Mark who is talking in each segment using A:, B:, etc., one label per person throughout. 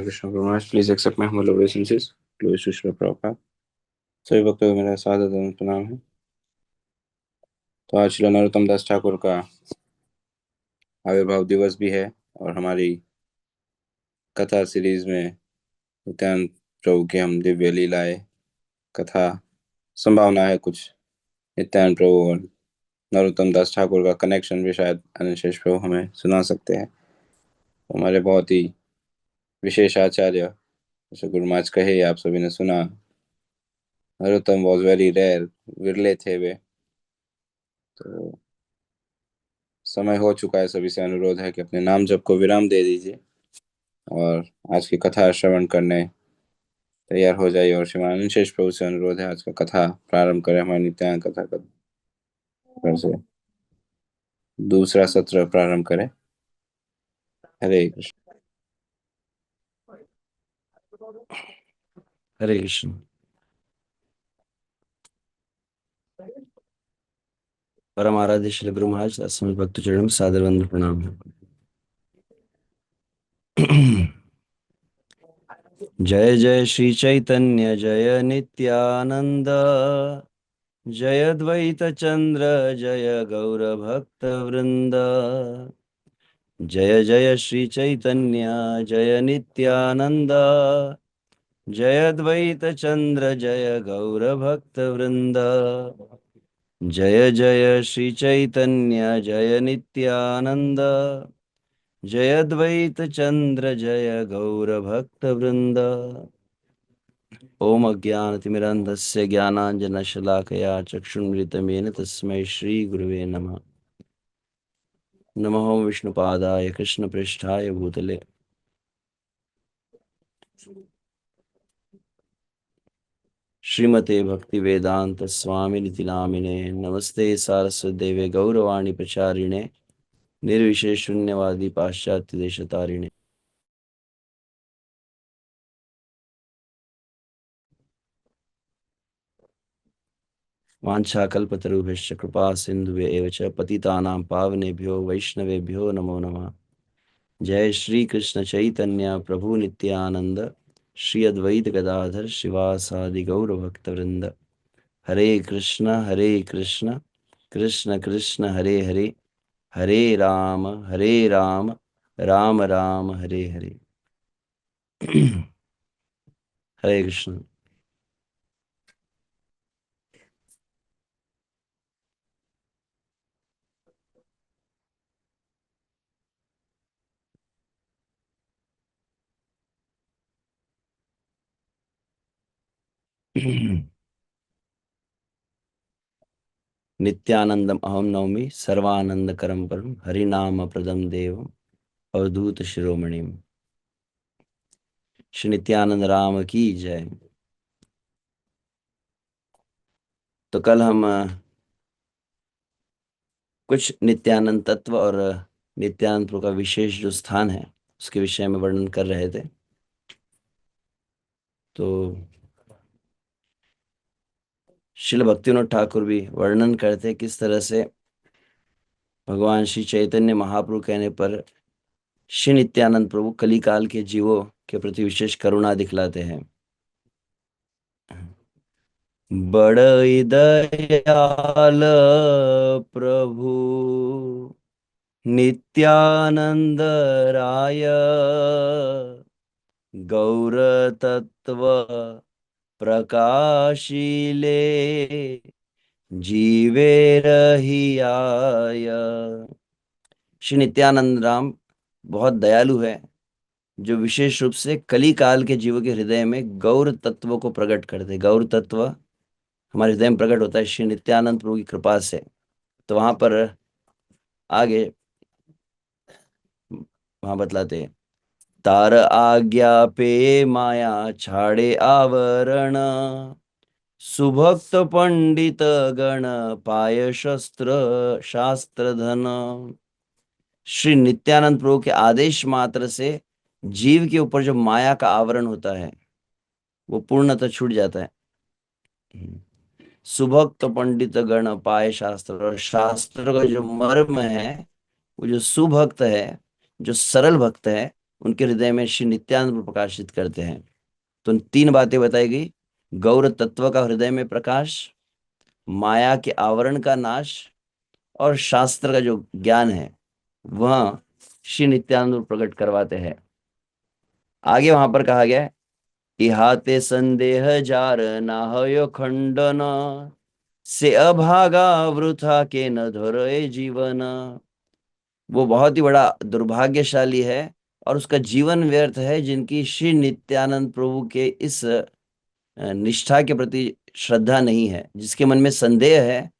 A: Hare Krishna Prabhupada. Please accept my humble obeisances. Glory to Srila Prabhupada. सभी भक्तों को मेरा सादर प्रणाम है। तो आज श्री नरोत्तम दास ठाकुर का आविर्भाव दिवस भी है और हमारी कथा सीरीज में नित्यानंद प्रभु की हम दिव्य लीलाएं कथा संभावना है कुछ नित्यानंद प्रभु और नरोत्तम दास ठाकुर का कनेक्शन भी शायद अनंत शेष प्रभु हमें सुना सकते हैं। हमारे बहुत ही विशेष आचार्य जैसे गुरु महाराज कहे, आप सभी ने सुना, नरोत्तम वॉज वेरी रेयर, विरले थे वे। तो समय हो चुका है, सभी से अनुरोध है कि अपने नाम जप को विराम दे दीजिए और आज की कथा श्रवण करने तैयार हो जाइए। और श्रीमान अनशेष प्रभु से अनुरोध है आज का कथा प्रारंभ करें। हमारी नित्यानंद कथा का फिर से दूसरा सत्र प्रारंभ करें। हरे कृष्ण।
B: हरे कृष्ण। परम आराध्य श्री गुरु महाराज असमय भक्त चरण में सादर वंदन प्रणाम है। जय जय श्री चैतन्य जय नित्यानंद, जय द्वैत चंद्र जय गौर भक्त वृंद। जय जय श्री चैतन्य जय नित्यानंद, जय द्वैत चंद्र जय गौर भक्त वृंद। जय जय श्री चैतन्य जय नित्यानंद, जय द्वैत चंद्र जय गौर भक्त वृंद। ओम अज्ञानतिमिरन्धस्य ज्ञानाञ्जनशलाकया चक्षुन्मृतमेन तस्मै श्री गुरुवे नमः। नमो विष्णुपादाय कृष्णपृष्ठाय भूतले श्रीमते भक्ति वेदांत स्वामिनिति नामिने। नमस्ते सारस्वती देवे गौरवाणी प्रचारिणे, निर्विशेष शून्यवादी पाश्चात्य देशतारिणे। वाञ्छाकल्पतरुभ्यश्च कृपा सिन्धुभ्य एव च पतितानां पावनेभ्यो वैष्णवेभ्यो नमो नमः। जय श्री कृष्ण चैतन्य प्रभु नित्यानंद, श्री अद्वैत गदाधर शिवासादि गौर भक्तवृंद। हरे कृष्ण कृष्ण कृष्ण हरे हरे, हरे राम राम राम हरे हरे। हरे कृष्ण। नित्यानंदम अहम नौमि सर्वानंदकरम परम, हरिनाम प्रदम देवम अवधूत शिरोमणिम। श्री नित्यानंद राम की जय। तो कल हम कुछ नित्यानंद तत्व और नित्यानंद प्रभु का विशेष जो स्थान है उसके विषय में वर्णन कर रहे थे। तो श्रील भक्तिविनोद ठाकुर भी वर्णन करते किस तरह से भगवान श्री चैतन्य महाप्रभु कहने पर श्री नित्यानंद प्रभु कलिकाल के जीवों के प्रति विशेष करुणा दिखलाते हैं। बड़ई दयाल प्रभु नित्यानंद राय, गौर तत्व प्रकाशिले जीवे रही आय। श्री नित्यानंद राम बहुत दयालु है, जो विशेष रूप से कली काल के जीवों के हृदय में गौर तत्व को प्रकट करते। गौर तत्व हमारे हृदय में प्रकट होता है श्री नित्यानंद प्रभु की कृपा से। तो वहां पर आगे वहां बतलाते हैं, तार आज्ञा पे माया छाड़े आवरण, सुभक्त पंडित गण पाय शस्त्र शास्त्र धन। श्री नित्यानंद प्रभु के आदेश मात्र से जीव के ऊपर जो माया का आवरण होता है वो पूर्णतः छूट जाता है। सुभक्त पंडित गण पाए शास्त्र, और शास्त्र का जो मर्म है वो जो सुभक्त है, जो सरल भक्त है, उनके हृदय में श्री नित्यानंद प्रभु प्रकाशित करते हैं। तो 3 बातें बताई गई। गौर तत्व का हृदय में प्रकाश, माया के आवरण का नाश, और शास्त्र का जो ज्ञान है वह श्री नित्यानंद प्रकट करवाते हैं। आगे वहां पर कहा गया है, इहाते संदेह जार नाहयो खंडन, से अभागा वृथा के न धरे जीवन। वो बहुत ही बड़ा दुर्भाग्यशाली है और उसका जीवन व्यर्थ है, जिनकी श्री नित्यानंद प्रभु के इस निष्ठा के प्रति श्रद्धा नहीं है, जिसके मन में संदेह है,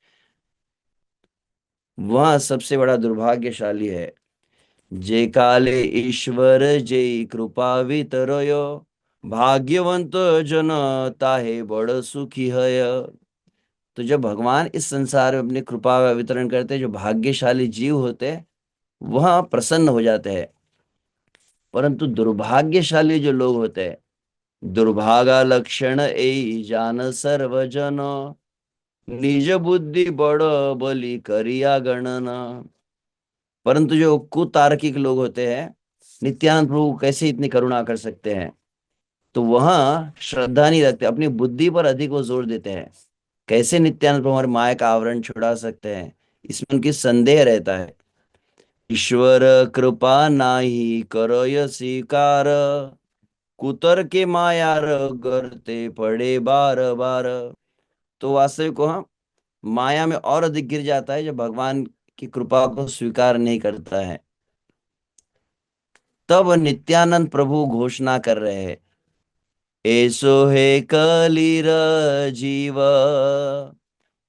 B: वह सबसे बड़ा दुर्भाग्यशाली है। जे काले ईश्वर जे कृपा वितरय, भाग्यवंत जन ताहे बड़ सुखी है। तो जब भगवान इस संसार में अपनी कृपा का वितरण करते हैं, जो भाग्यशाली जीव होते हैं वह प्रसन्न हो जाते हैं। परंतु दुर्भाग्यशाली जो लोग होते हैं, दुर्भागा लक्षण ए जान सर्वजन, निज बुद्धि बड़ बलि करिया गणना। परंतु जो कुतार्किक लोग होते हैं, नित्यानंद प्रभु कैसे इतनी करुणा कर सकते हैं, तो वहां श्रद्धा नहीं रखते, अपनी बुद्धि पर अधिक वो जोर देते हैं। कैसे नित्यानंद प्रभु हमारे माया का आवरण छुड़ा सकते हैं, इसमें उनकी संदेह रहता है। ईश्वर कृपा नाही करय स्वीकार, कुतर के मायार करते पड़े बार बार। तो वास्तविक को हम माया में और अधिक गिर जाता है जब भगवान की कृपा को स्वीकार नहीं करता है। तब नित्यानंद प्रभु घोषणा कर रहे हैं, ऐसो है कलीर जीव,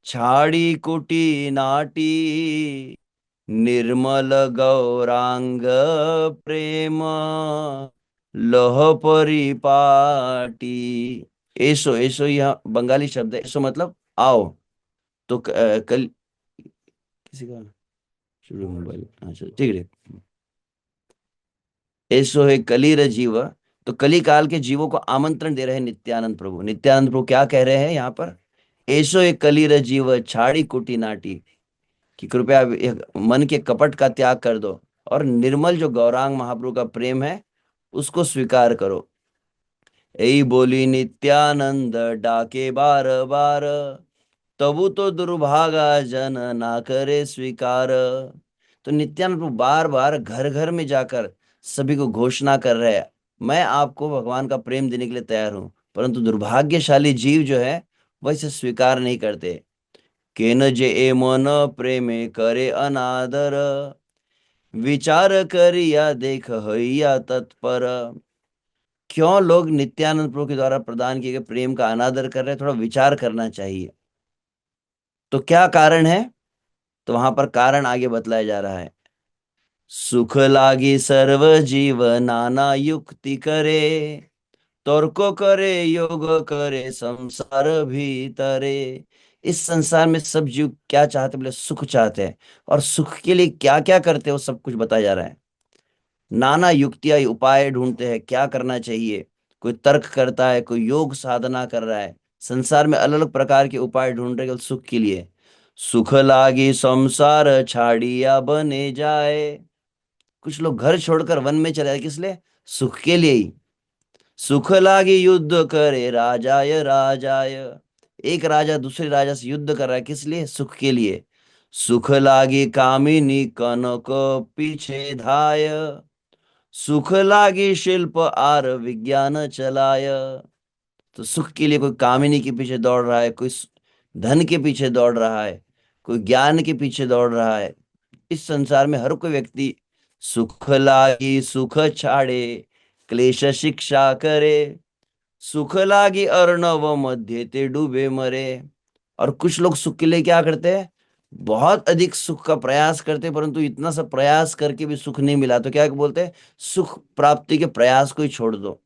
B: छाड़ी कुटी नाटी, निर्मल गौरांग प्रेम लह परिपाटी। ऐसो, ऐसो यह बंगाली शब्द है। ऐसो मतलब आओ। तो कल किसी का शुरू मोबाइल, अच्छा ठीक है। ऐसो है कलीर जीव, तो कली काल के जीवों को आमंत्रण दे रहे हैं नित्यानंद प्रभु। नित्यानंद प्रभु क्या कह रहे हैं यहाँ पर, ऐसो एक कलीर जीव छाड़ी कुटी नाटी, कि कृपया मन के कपट का त्याग कर दो और निर्मल जो गौरांग महाप्रभु का प्रेम है उसको स्वीकार करो। यही बोली नित्यानंद डाके बार बार, तबु तो दुर्भागा जन ना करे स्वीकार। तो नित्यानंद प्रभु बार बार घर घर में जाकर सभी को घोषणा कर रहे हैं, मैं आपको भगवान का प्रेम देने के लिए तैयार हूं। परंतु दुर्भाग्यशाली जीव जो है वह इसे स्वीकार नहीं करते। केन जे ए मन प्रेमे करे अनादर, विचार करिया देख हैया तत्पर। क्यों लोग नित्यानंद प्रभु के द्वारा प्रदान किए गए प्रेम का अनादर कर रहे हैं, थोड़ा विचार करना चाहिए। तो क्या कारण है, तो वहां पर कारण आगे बतलाया जा रहा है। सुख लागी सर्व जीव नाना युक्ति करे, तर्क करे योग करे संसार भीतरे। इस संसार में सब जीव क्या चाहते, बोले सुख चाहते हैं। और सुख के लिए क्या क्या करते हैं वो सब कुछ बताया जा रहा है। नाना युक्तियां उपाय ढूंढते हैं क्या करना चाहिए। कोई तर्क करता है, कोई योग साधना कर रहा है। संसार में अलग अलग प्रकार के उपाय ढूंढ रहे हैं सुख के लिए। सुख लागी संसार छाड़िया बने जाए। कुछ लोग घर छोड़कर वन में चले जाए, किस लिए, सुख के लिए ही। सुख लागी युद्ध करे राजाय राजाय, एक राजा दूसरे राजा से युद्ध कर रहा है, किस लिए, सुख के लिए। सुख लागी कामिनी कनक पीछे धाय, सुख लागी शिल्प आर विज्ञान चलाय। तो सुख के लिए कोई कामिनी के पीछे दौड़ रहा है, कोई धन के पीछे दौड़ रहा है, कोई ज्ञान के पीछे दौड़ रहा है। इस संसार में हर कोई व्यक्ति सुख लागी सुख छाड़े, क्लेश शिक्षा करे, सुख लागी अर्णव मध्य ते डूबे मरे। और कुछ लोग सुख के लिए क्या करते हैं, बहुत अधिक सुख का प्रयास करते हैं, परंतु इतना सा प्रयास करके भी सुख नहीं मिला तो क्या बोलते हैं, सुख प्राप्ति के प्रयास को ही छोड़ दो।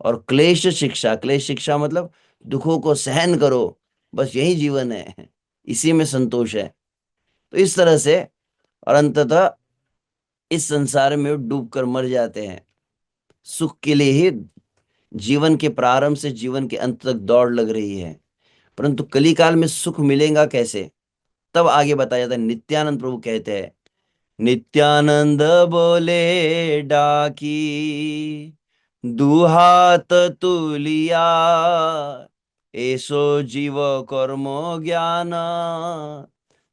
B: और क्लेश शिक्षा, क्लेश शिक्षा मतलब दुखों को सहन करो, बस यही जीवन है, इसी में संतोष है। तो इस तरह से और अंततः इस संसार में डूब कर मर जाते हैं। सुख के लिए ही जीवन के प्रारंभ से जीवन के अंत तक दौड़ लग रही है। परंतु कली काल में सुख मिलेगा कैसे, तब आगे बताया जाता है। नित्यानंद प्रभु कहते हैं, नित्यानंद बोले डाकी, दुहात तुलिया, ऐसो जीव कर्म ज्ञान,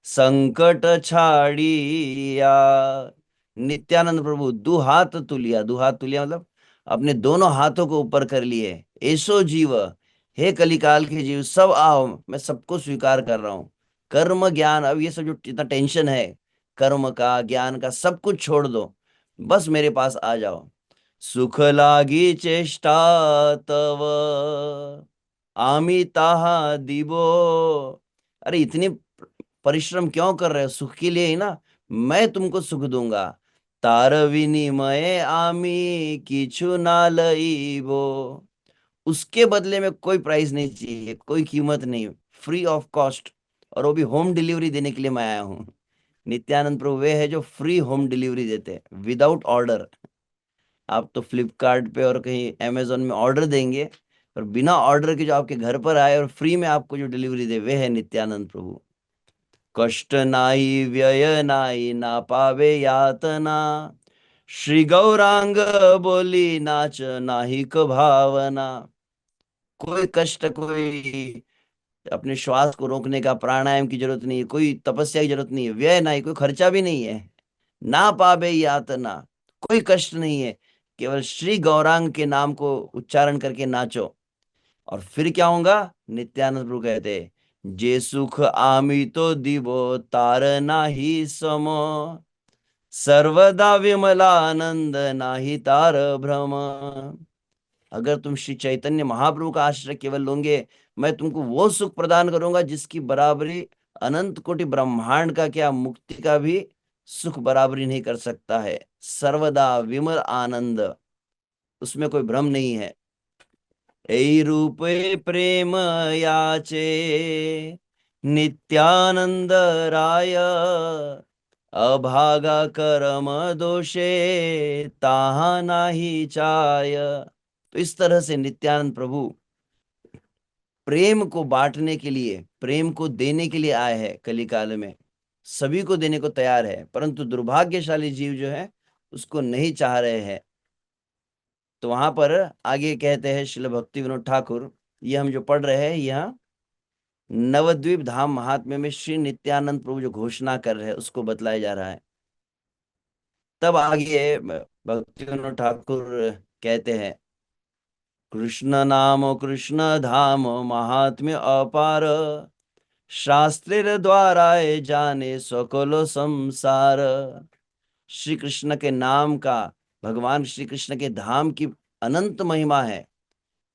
B: संकट छाड़िया। नित्यानंद प्रभु दुहात तुलिया, दुहात तुलिया मतलब अपने दोनों हाथों को ऊपर कर लिए। ऐसो जीव, हे कलिकाल के जीव सब आओ, मैं सबको स्वीकार कर रहा हूँ। कर्म ज्ञान, अब ये सब जो इतना टेंशन है कर्म का ज्ञान का, सब कुछ छोड़ दो, बस मेरे पास आ जाओ। सुख लागी चेष्टा तव, आमी ताहा दिबो। अरे इतनी परिश्रम क्यों कर रहे हो, सुख के लिए ही ना, मैं तुमको सुख दूंगा। तार विनिमय आमी किछु ना लईबो, उसके बदले में कोई प्राइस नहीं चाहिए, कोई कीमत नहीं, फ्री ऑफ कॉस्ट। और वो भी होम डिलीवरी देने के लिए मैं आया हूँ। नित्यानंद प्रभु वे है जो फ्री होम डिलीवरी देते हैं विदाउट ऑर्डर। आप तो फ्लिपकार्ट पे और कहीं अमेजोन में ऑर्डर देंगे, पर बिना ऑर्डर के जो आपके घर पर आए और फ्री में आपको जो डिलीवरी दे, वे है नित्यानंद प्रभु। कष्ट नाई व्यय नाई ना पावे यातना, श्री गौरांग बोली नाच नाही क भावना। कोई कष्ट, कोई अपने श्वास को रोकने का प्राणायाम की जरूरत नहीं है, कोई तपस्या की जरूरत नहीं है, व्यय नहीं, कोई खर्चा भी नहीं है। ना पावे यातना, कोई कष्ट नहीं है, केवल श्री गौरांग के नाम को उच्चारण करके नाचो। और फिर क्या होगा, नित्यानंद प्रभु कहते, जे सुख आमी तो दिवो तार नाही सम, सर्वदा विमलानंद नाही तार भ्रम। अगर तुम श्री चैतन्य महाप्रभु का आश्रय केवल लोगे, मैं तुमको वो सुख प्रदान करूंगा जिसकी बराबरी अनंत कोटि ब्रह्मांड का क्या, मुक्ति का भी सुख बराबरी नहीं कर सकता है। सर्वदा विमल आनंद, उसमें कोई भ्रम नहीं है। ऐ रूपे प्रेम याचे नित्यानंद राय, अभागा कर्म दोषे ताहा नाही चाय। तो इस तरह से नित्यानंद प्रभु प्रेम को बांटने के लिए, प्रेम को देने के लिए आए हैं कलिकाल में, सभी को देने को तैयार है, परंतु दुर्भाग्यशाली जीव जो है उसको नहीं चाह रहे हैं। तो वहां पर आगे कहते हैं श्रील भक्ति विनोद ठाकुर, ये हम जो पढ़ रहे हैं यहाँ नवद्वीप धाम महात्म्य में श्री नित्यानंद प्रभु जो घोषणा कर रहे हैं उसको बतलाया जा रहा है। तब आगे भक्ति विनोद ठाकुर कहते हैं, कृष्ण नाम कृष्ण धाम महात्म्य अपार, शास्त्र द्वारा जाने सकल संसार। श्री कृष्ण के नाम का, भगवान श्री कृष्ण के धाम की अनंत महिमा है,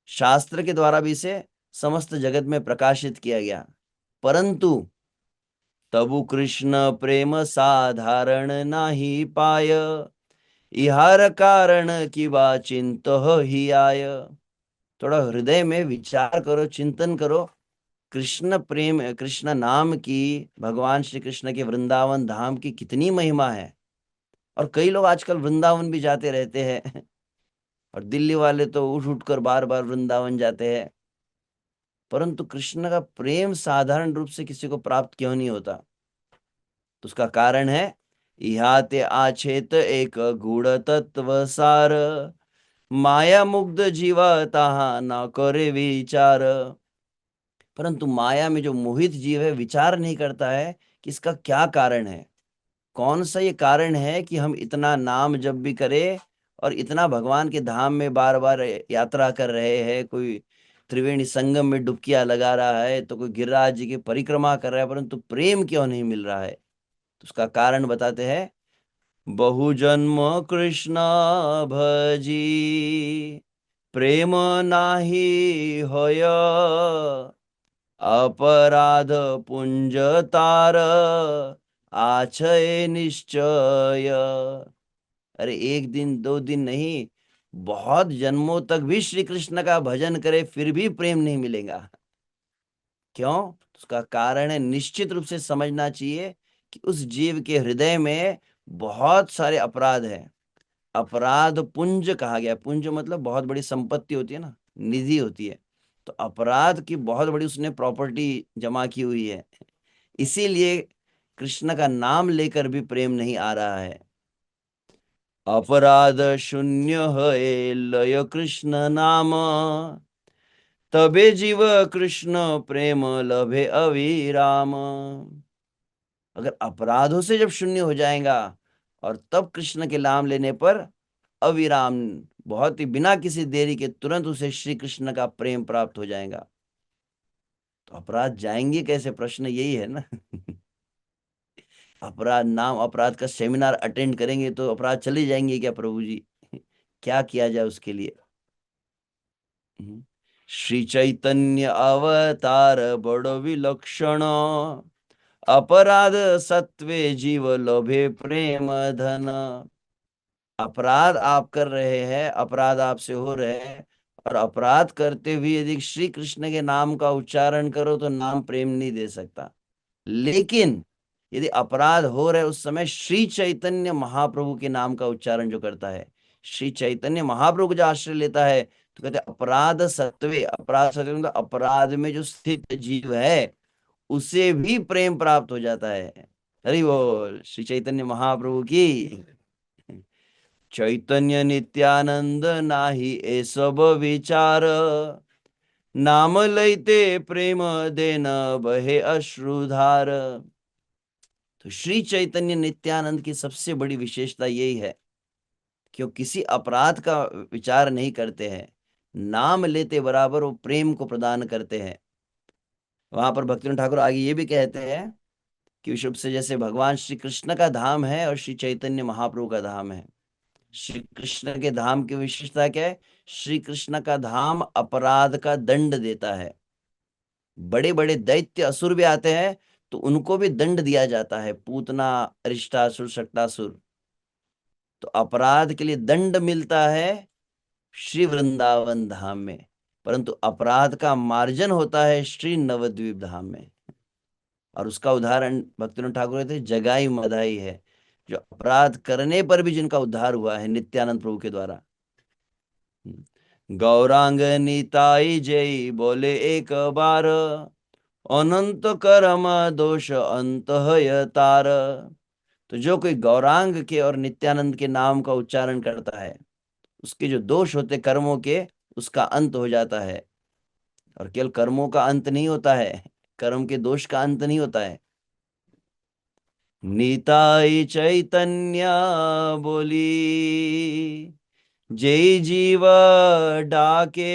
B: शास्त्र के द्वारा भी इसे समस्त जगत में प्रकाशित किया गया। परंतु तबु कृष्ण प्रेम साधारण नाही पाय, इहार कारण की बा चिंत ही आय। थोड़ा हृदय में विचार करो, चिंतन करो, कृष्ण प्रेम, कृष्ण नाम की, भगवान श्री कृष्ण के वृंदावन धाम की कितनी महिमा है। और कई लोग आजकल वृंदावन भी जाते रहते हैं और दिल्ली वाले तो उठ उठ कर बार बार वृंदावन जाते हैं, परंतु कृष्ण का प्रेम साधारण रूप से किसी को प्राप्त क्यों नहीं होता? तो उसका कारण है, इहाते आछेत एक गूढ़ तत्व सार, माया मुग्ध जीवा ताहा न करे विचार। परंतु माया में जो मोहित जीव है विचार नहीं करता है कि इसका क्या कारण है, कौन सा ये कारण है कि हम इतना नाम जप भी करें और इतना भगवान के धाम में बार बार यात्रा कर रहे हैं। कोई त्रिवेणी संगम में डुबकियां लगा रहा है, तो कोई गिरिराज जी की परिक्रमा कर रहा है, परंतु प्रेम क्यों नहीं मिल रहा है? तो उसका कारण बताते हैं, बहु जन्म कृष्ण भजी, प्रेम नाही होय, अपराध पुंज तार, आछय निश्चय। अरे एक दिन दो दिन नहीं, बहुत जन्मों तक भी श्री कृष्ण का भजन करे फिर भी प्रेम नहीं मिलेगा। क्यों? उसका कारण है, निश्चित रूप से समझना चाहिए कि उस जीव के हृदय में बहुत सारे अपराध हैं। अपराध पुंज कहा गया, पुंज मतलब बहुत बड़ी संपत्ति होती है ना, निधि होती है। तो अपराध की बहुत बड़ी उसने प्रॉपर्टी जमा की हुई है, इसीलिए कृष्ण का नाम लेकर भी प्रेम नहीं आ रहा है। अपराध शून्य है लय कृष्ण नाम, तबे जीव कृष्ण प्रेम लभे अविराम। अगर अपराधों से जब शून्य हो जाएगा और तब कृष्ण के नाम लेने पर अविराम, बहुत ही बिना किसी देरी के तुरंत उसे श्री कृष्ण का प्रेम प्राप्त हो जाएगा। तो अपराध जाएंगे कैसे, प्रश्न यही है ना। अपराध नाम अपराध का सेमिनार अटेंड करेंगे तो अपराध चले जाएंगे क्या प्रभु जी? क्या किया जाए उसके लिए? श्री चैतन्य अवतार बड़ो विलक्षण, अपराध सत्वे जीव लोभे प्रेम धन। अपराध आप कर रहे हैं, अपराध आपसे हो रहे हैं, और अपराध करते हुए यदि श्री कृष्ण के नाम का उच्चारण करो तो नाम प्रेम नहीं दे सकता। लेकिन यदि अपराध हो रहे उस समय श्री चैतन्य महाप्रभु के नाम का उच्चारण जो करता है, श्री चैतन्य महाप्रभु को जो आश्रय लेता है, तो कहते हैं अपराध सत्वे, अपराध सत्वे मतलब अपराध में जो स्थित जीव है उसे भी प्रेम प्राप्त हो जाता है। हरि बोल श्री चैतन्य महाप्रभु की। चैतन्य नित्यानंद नाही ए सब विचार, नाम लैते प्रेम देन बहे अश्रुधार। तो श्री चैतन्य नित्यानंद की सबसे बड़ी विशेषता यही है कि वो किसी अपराध का विचार नहीं करते हैं, नाम लेते बराबर वो प्रेम को प्रदान करते हैं। वहां पर भक्तिनाथ ठाकुर आगे ये भी कहते हैं कि विश्व से जैसे भगवान श्री कृष्ण का धाम है और श्री चैतन्य महाप्रभु का धाम है। श्री कृष्ण के धाम की विशेषता क्या है? श्री कृष्ण का धाम अपराध का दंड देता है। बड़े बड़े दैत्य असुर भी आते हैं तो उनको भी दंड दिया जाता है, पूतना अरिष्टासुर शक्तासुर। तो अपराध के लिए दंड मिलता है श्री वृंदावन धाम में, परंतु अपराध का मार्जन होता है श्री नवद्वीप धाम में। और उसका उदाहरण भक्तिनाथ ठाकुर थे जगाई मधाई है, जो अपराध करने पर भी जिनका उद्धार हुआ है नित्यानंद प्रभु के द्वारा। गौरांग निताई जय बोले एक बार, अनंत कर्म दोष अंत है तार। तो जो कोई गौरांग के और नित्यानंद के नाम का उच्चारण करता है, उसके जो दोष होते कर्मों के, उसका अंत हो जाता है। और केवल कर्मों का अंत नहीं होता है, कर्म के दोष का अंत नहीं होता है। निताई चैतन्य बोली जय जीव डाके,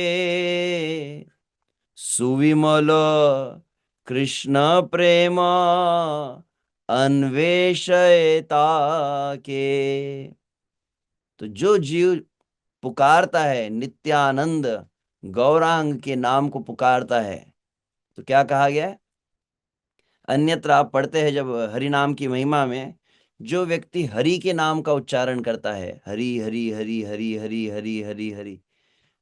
B: सुविमल कृष्ण प्रेम अन्वेषयता के। तो जो जीव पुकारता है नित्यानंद गौरांग के नाम को पुकारता है, तो क्या कहा गया है? अन्यत्र आप पढ़ते हैं जब हरि नाम की महिमा में, जो व्यक्ति हरि के नाम का उच्चारण करता है, हरि हरि हरि हरि हरि हरि हरि हरि,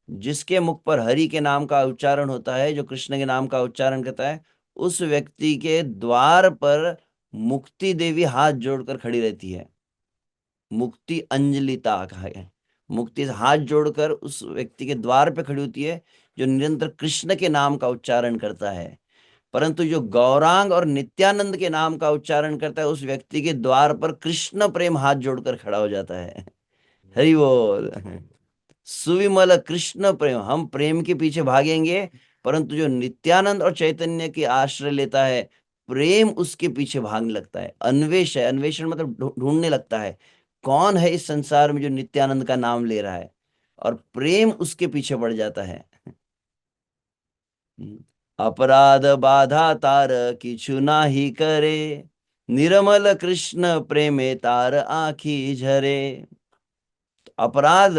B: जिसके मुख पर हरि के नाम का उच्चारण होता है, जो कृष्ण के नाम का उच्चारण करता है, उस व्यक्ति के द्वार पर मुक्ति देवी हाथ जोड़कर खड़ी रहती है। मुक्ति अंजलिता कहा है। मुक्ति से हाथ जोड़कर उस व्यक्ति के द्वार पे खड़ी होती है जो निरंतर कृष्ण के नाम का उच्चारण करता है। परंतु जो गौरांग और नित्यानंद के नाम का उच्चारण करता है, उस व्यक्ति के द्वार पर कृष्ण प्रेम हाथ जोड़कर खड़ा हो जाता है। हरि बोल। सुविमल कृष्ण प्रेम, हम प्रेम के पीछे भागेंगे, परंतु जो नित्यानंद और चैतन्य के आश्रय लेता है, प्रेम उसके पीछे भागने लगता है। अन्वेष है, अन्वेषण मतलब ढूंढने लगता है कौन है इस संसार में जो नित्यानंद का नाम ले रहा है, और प्रेम उसके पीछे बढ़ जाता है। अपराध बाधा तार किछु नाही करे, निर्मल कृष्ण प्रेमे तार आखी झरे। तो अपराध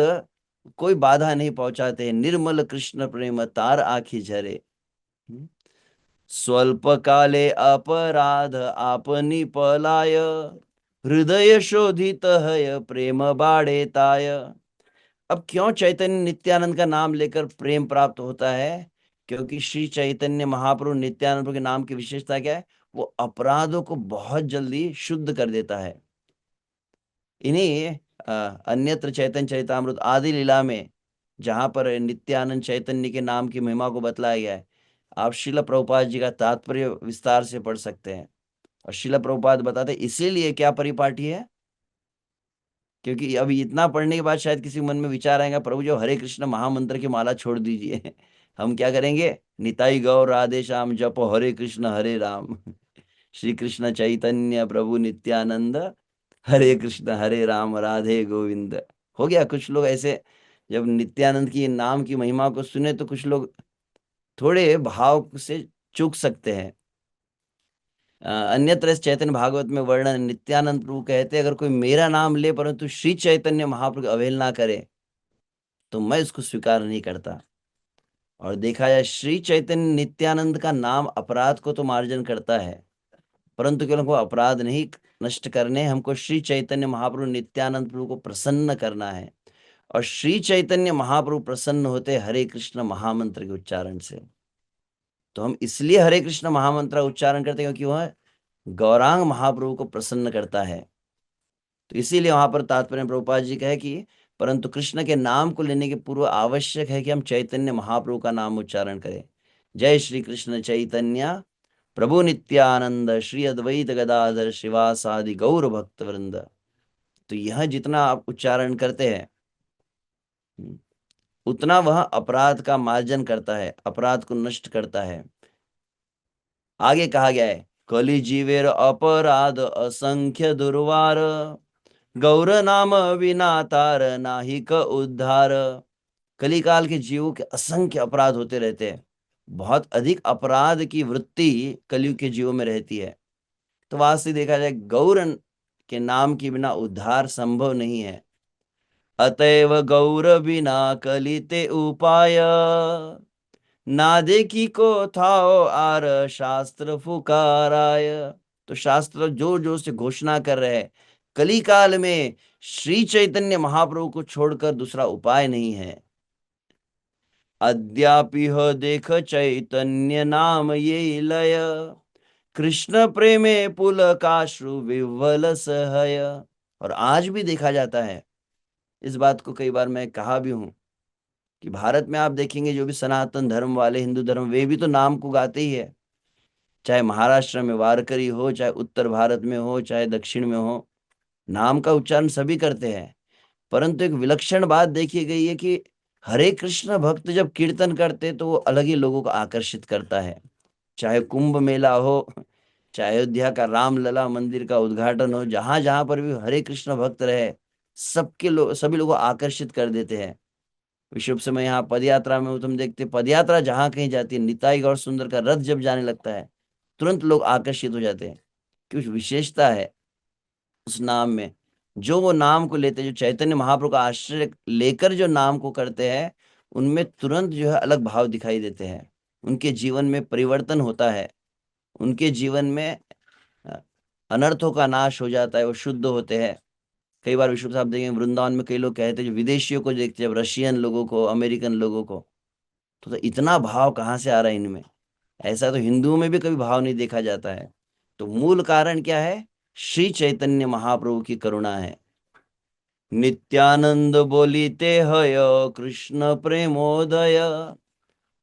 B: कोई बाधा नहीं पहुंचाते, निर्मल कृष्ण प्रेम तार आखी झरे। स्वल्प काले अपराध आपनी पलाय, हृदय शोधित है प्रेम बाड़े ताय। अब क्यों चैतन्य नित्यानंद का नाम लेकर प्रेम प्राप्त होता है? क्योंकि श्री चैतन्य महाप्रभु नित्यानंद के नाम की विशेषता क्या है? वो अपराधों को बहुत जल्दी शुद्ध कर देता है। इन्हीं अन्यत्र चैतन्य चरितामृत आदि लीला में जहां पर नित्यानंद चैतन्य के नाम की महिमा को बतलाया गया है, आप श्रील प्रभुपाद जी का तात्पर्य विस्तार से पढ़ सकते हैं। और श्रील प्रभुपाद बताते इसीलिए क्या परिपाटी है, क्योंकि अभी इतना पढ़ने के बाद शायद किसी के मन में विचार आएगा, प्रभु जो हरे कृष्ण महामंत्र की माला छोड़ दीजिए। हम क्या करेंगे, निताई गौर राधे श्याम जपो हरे कृष्ण हरे राम। श्री कृष्ण चैतन्य प्रभु नित्यानंद, हरे कृष्ण हरे राम राधे गोविंद। हो गया। कुछ लोग ऐसे जब नित्यानंद की नाम की महिमा को सुने तो कुछ लोग थोड़े भाव से चूक सकते हैं। अन्यत्र इस चैतन्य भागवत में वर्णन, नित्यानंद प्रभु कहते हैं अगर कोई मेरा नाम ले परंतु श्री चैतन्य महाप्रभु की अवहेलना करे तो मैं उसको स्वीकार नहीं करता। और देखा जाए श्री चैतन्य नित्यानंद का नाम अपराध को तो मार्जन करता है, परंतु केवल हमको अपराध नहीं नष्ट करने, हमको श्री चैतन्य महाप्रभु नित्यानंद प्रभु को प्रसन्न करना है। और श्री चैतन्य महाप्रभु प्रसन्न होते हरे कृष्ण महामंत्र के उच्चारण से। तो हम इसलिए हरे कृष्ण महामंत्र उच्चारण करते हैं क्योंकि वह गौरांग महाप्रभु को प्रसन्न करता है। तो इसीलिए वहां पर तात्पर्य प्रभुपाद जी कहे कि परंतु कृष्ण के नाम को लेने के पूर्व आवश्यक है कि हम चैतन्य महाप्रभु का नाम उच्चारण करें। जय श्री कृष्ण चैतन्य प्रभु नित्यानंद श्री अद्वैत गदाधर शिवासादि गौर भक्त वृंद। तो यह जितना आप उच्चारण करते हैं उतना वह अपराध का मार्जन करता है, अपराध को नष्ट करता है। आगे कहा गया है, कलि जीवेर अपराध असंख्य दुर्वार, गौर नाम बिना तार नाही क उद्धार। कलिकाल के जीवों के असंख्य अपराध होते रहते हैं, बहुत अधिक अपराध की वृत्ति कलयुग के जीवों में रहती है। तो वास्तव देखा जाए गौर के नाम के बिना उद्धार संभव नहीं है। अतएव गौर बिना कलिते उपाय, ना देखी को थाओ आर शास्त्र फुकाराय। तो शास्त्र जोर जोर से घोषणा कर रहे हैं कली काल में श्री चैतन्य महाप्रभु को छोड़कर दूसरा उपाय नहीं है। अद्यापि हो देख चैतन्य नाम ये लय, कृष्ण प्रेमे पुल काश्रु विवल सहय। और आज भी देखा जाता है, इस बात को कई बार मैं कहा भी हूं कि भारत में आप देखेंगे जो भी सनातन धर्म वाले हिंदू धर्म वे भी तो नाम को गाते ही है। चाहे महाराष्ट्र में वारकरी हो, चाहे उत्तर भारत में हो, चाहे दक्षिण में हो, नाम का उच्चारण सभी करते हैं। परंतु एक विलक्षण बात देखी गई है कि हरे कृष्ण भक्त जब कीर्तन करते तो वो अलग ही लोगों को आकर्षित करता है। चाहे कुंभ मेला हो, चाहे अयोध्या का रामलला मंदिर का उद्घाटन हो, जहां जहां पर भी हरे कृष्ण भक्त रहे सबके लोग सभी लोगों को आकर्षित कर देते हैं। विश्व समय यहाँ पद यात्रा में तुम देखते पद यात्रा जहां कहीं जाती है, निताई गौर सुंदर का रथ जब जाने लगता है तुरंत लोग आकर्षित हो जाते हैं। कुछ विशेषता है उस नाम में, जो वो नाम को लेते हैं, जो चैतन्य महाप्रभु का आश्रय लेकर जो नाम को करते हैं उनमें तुरंत जो है अलग भाव दिखाई देते हैं। उनके जीवन में परिवर्तन होता है, उनके जीवन में अ, अनर्थों का नाश हो जाता है, वो शुद्ध होते हैं। कई बार विश्व साहब देखेंगे वृंदावन में कई लोग कहते हैं जो विदेशियों को देखते हैं, जब रशियन लोगों को, अमेरिकन लोगों को, तो इतना भाव कहाँ से आ रहा है इनमें। ऐसा तो हिंदुओं में भी कभी भाव नहीं देखा जाता है। तो मूल कारण क्या है, श्री चैतन्य महाप्रभु की करुणा है। नित्यानंद बोलिते हय कृष्ण प्रेमोदय,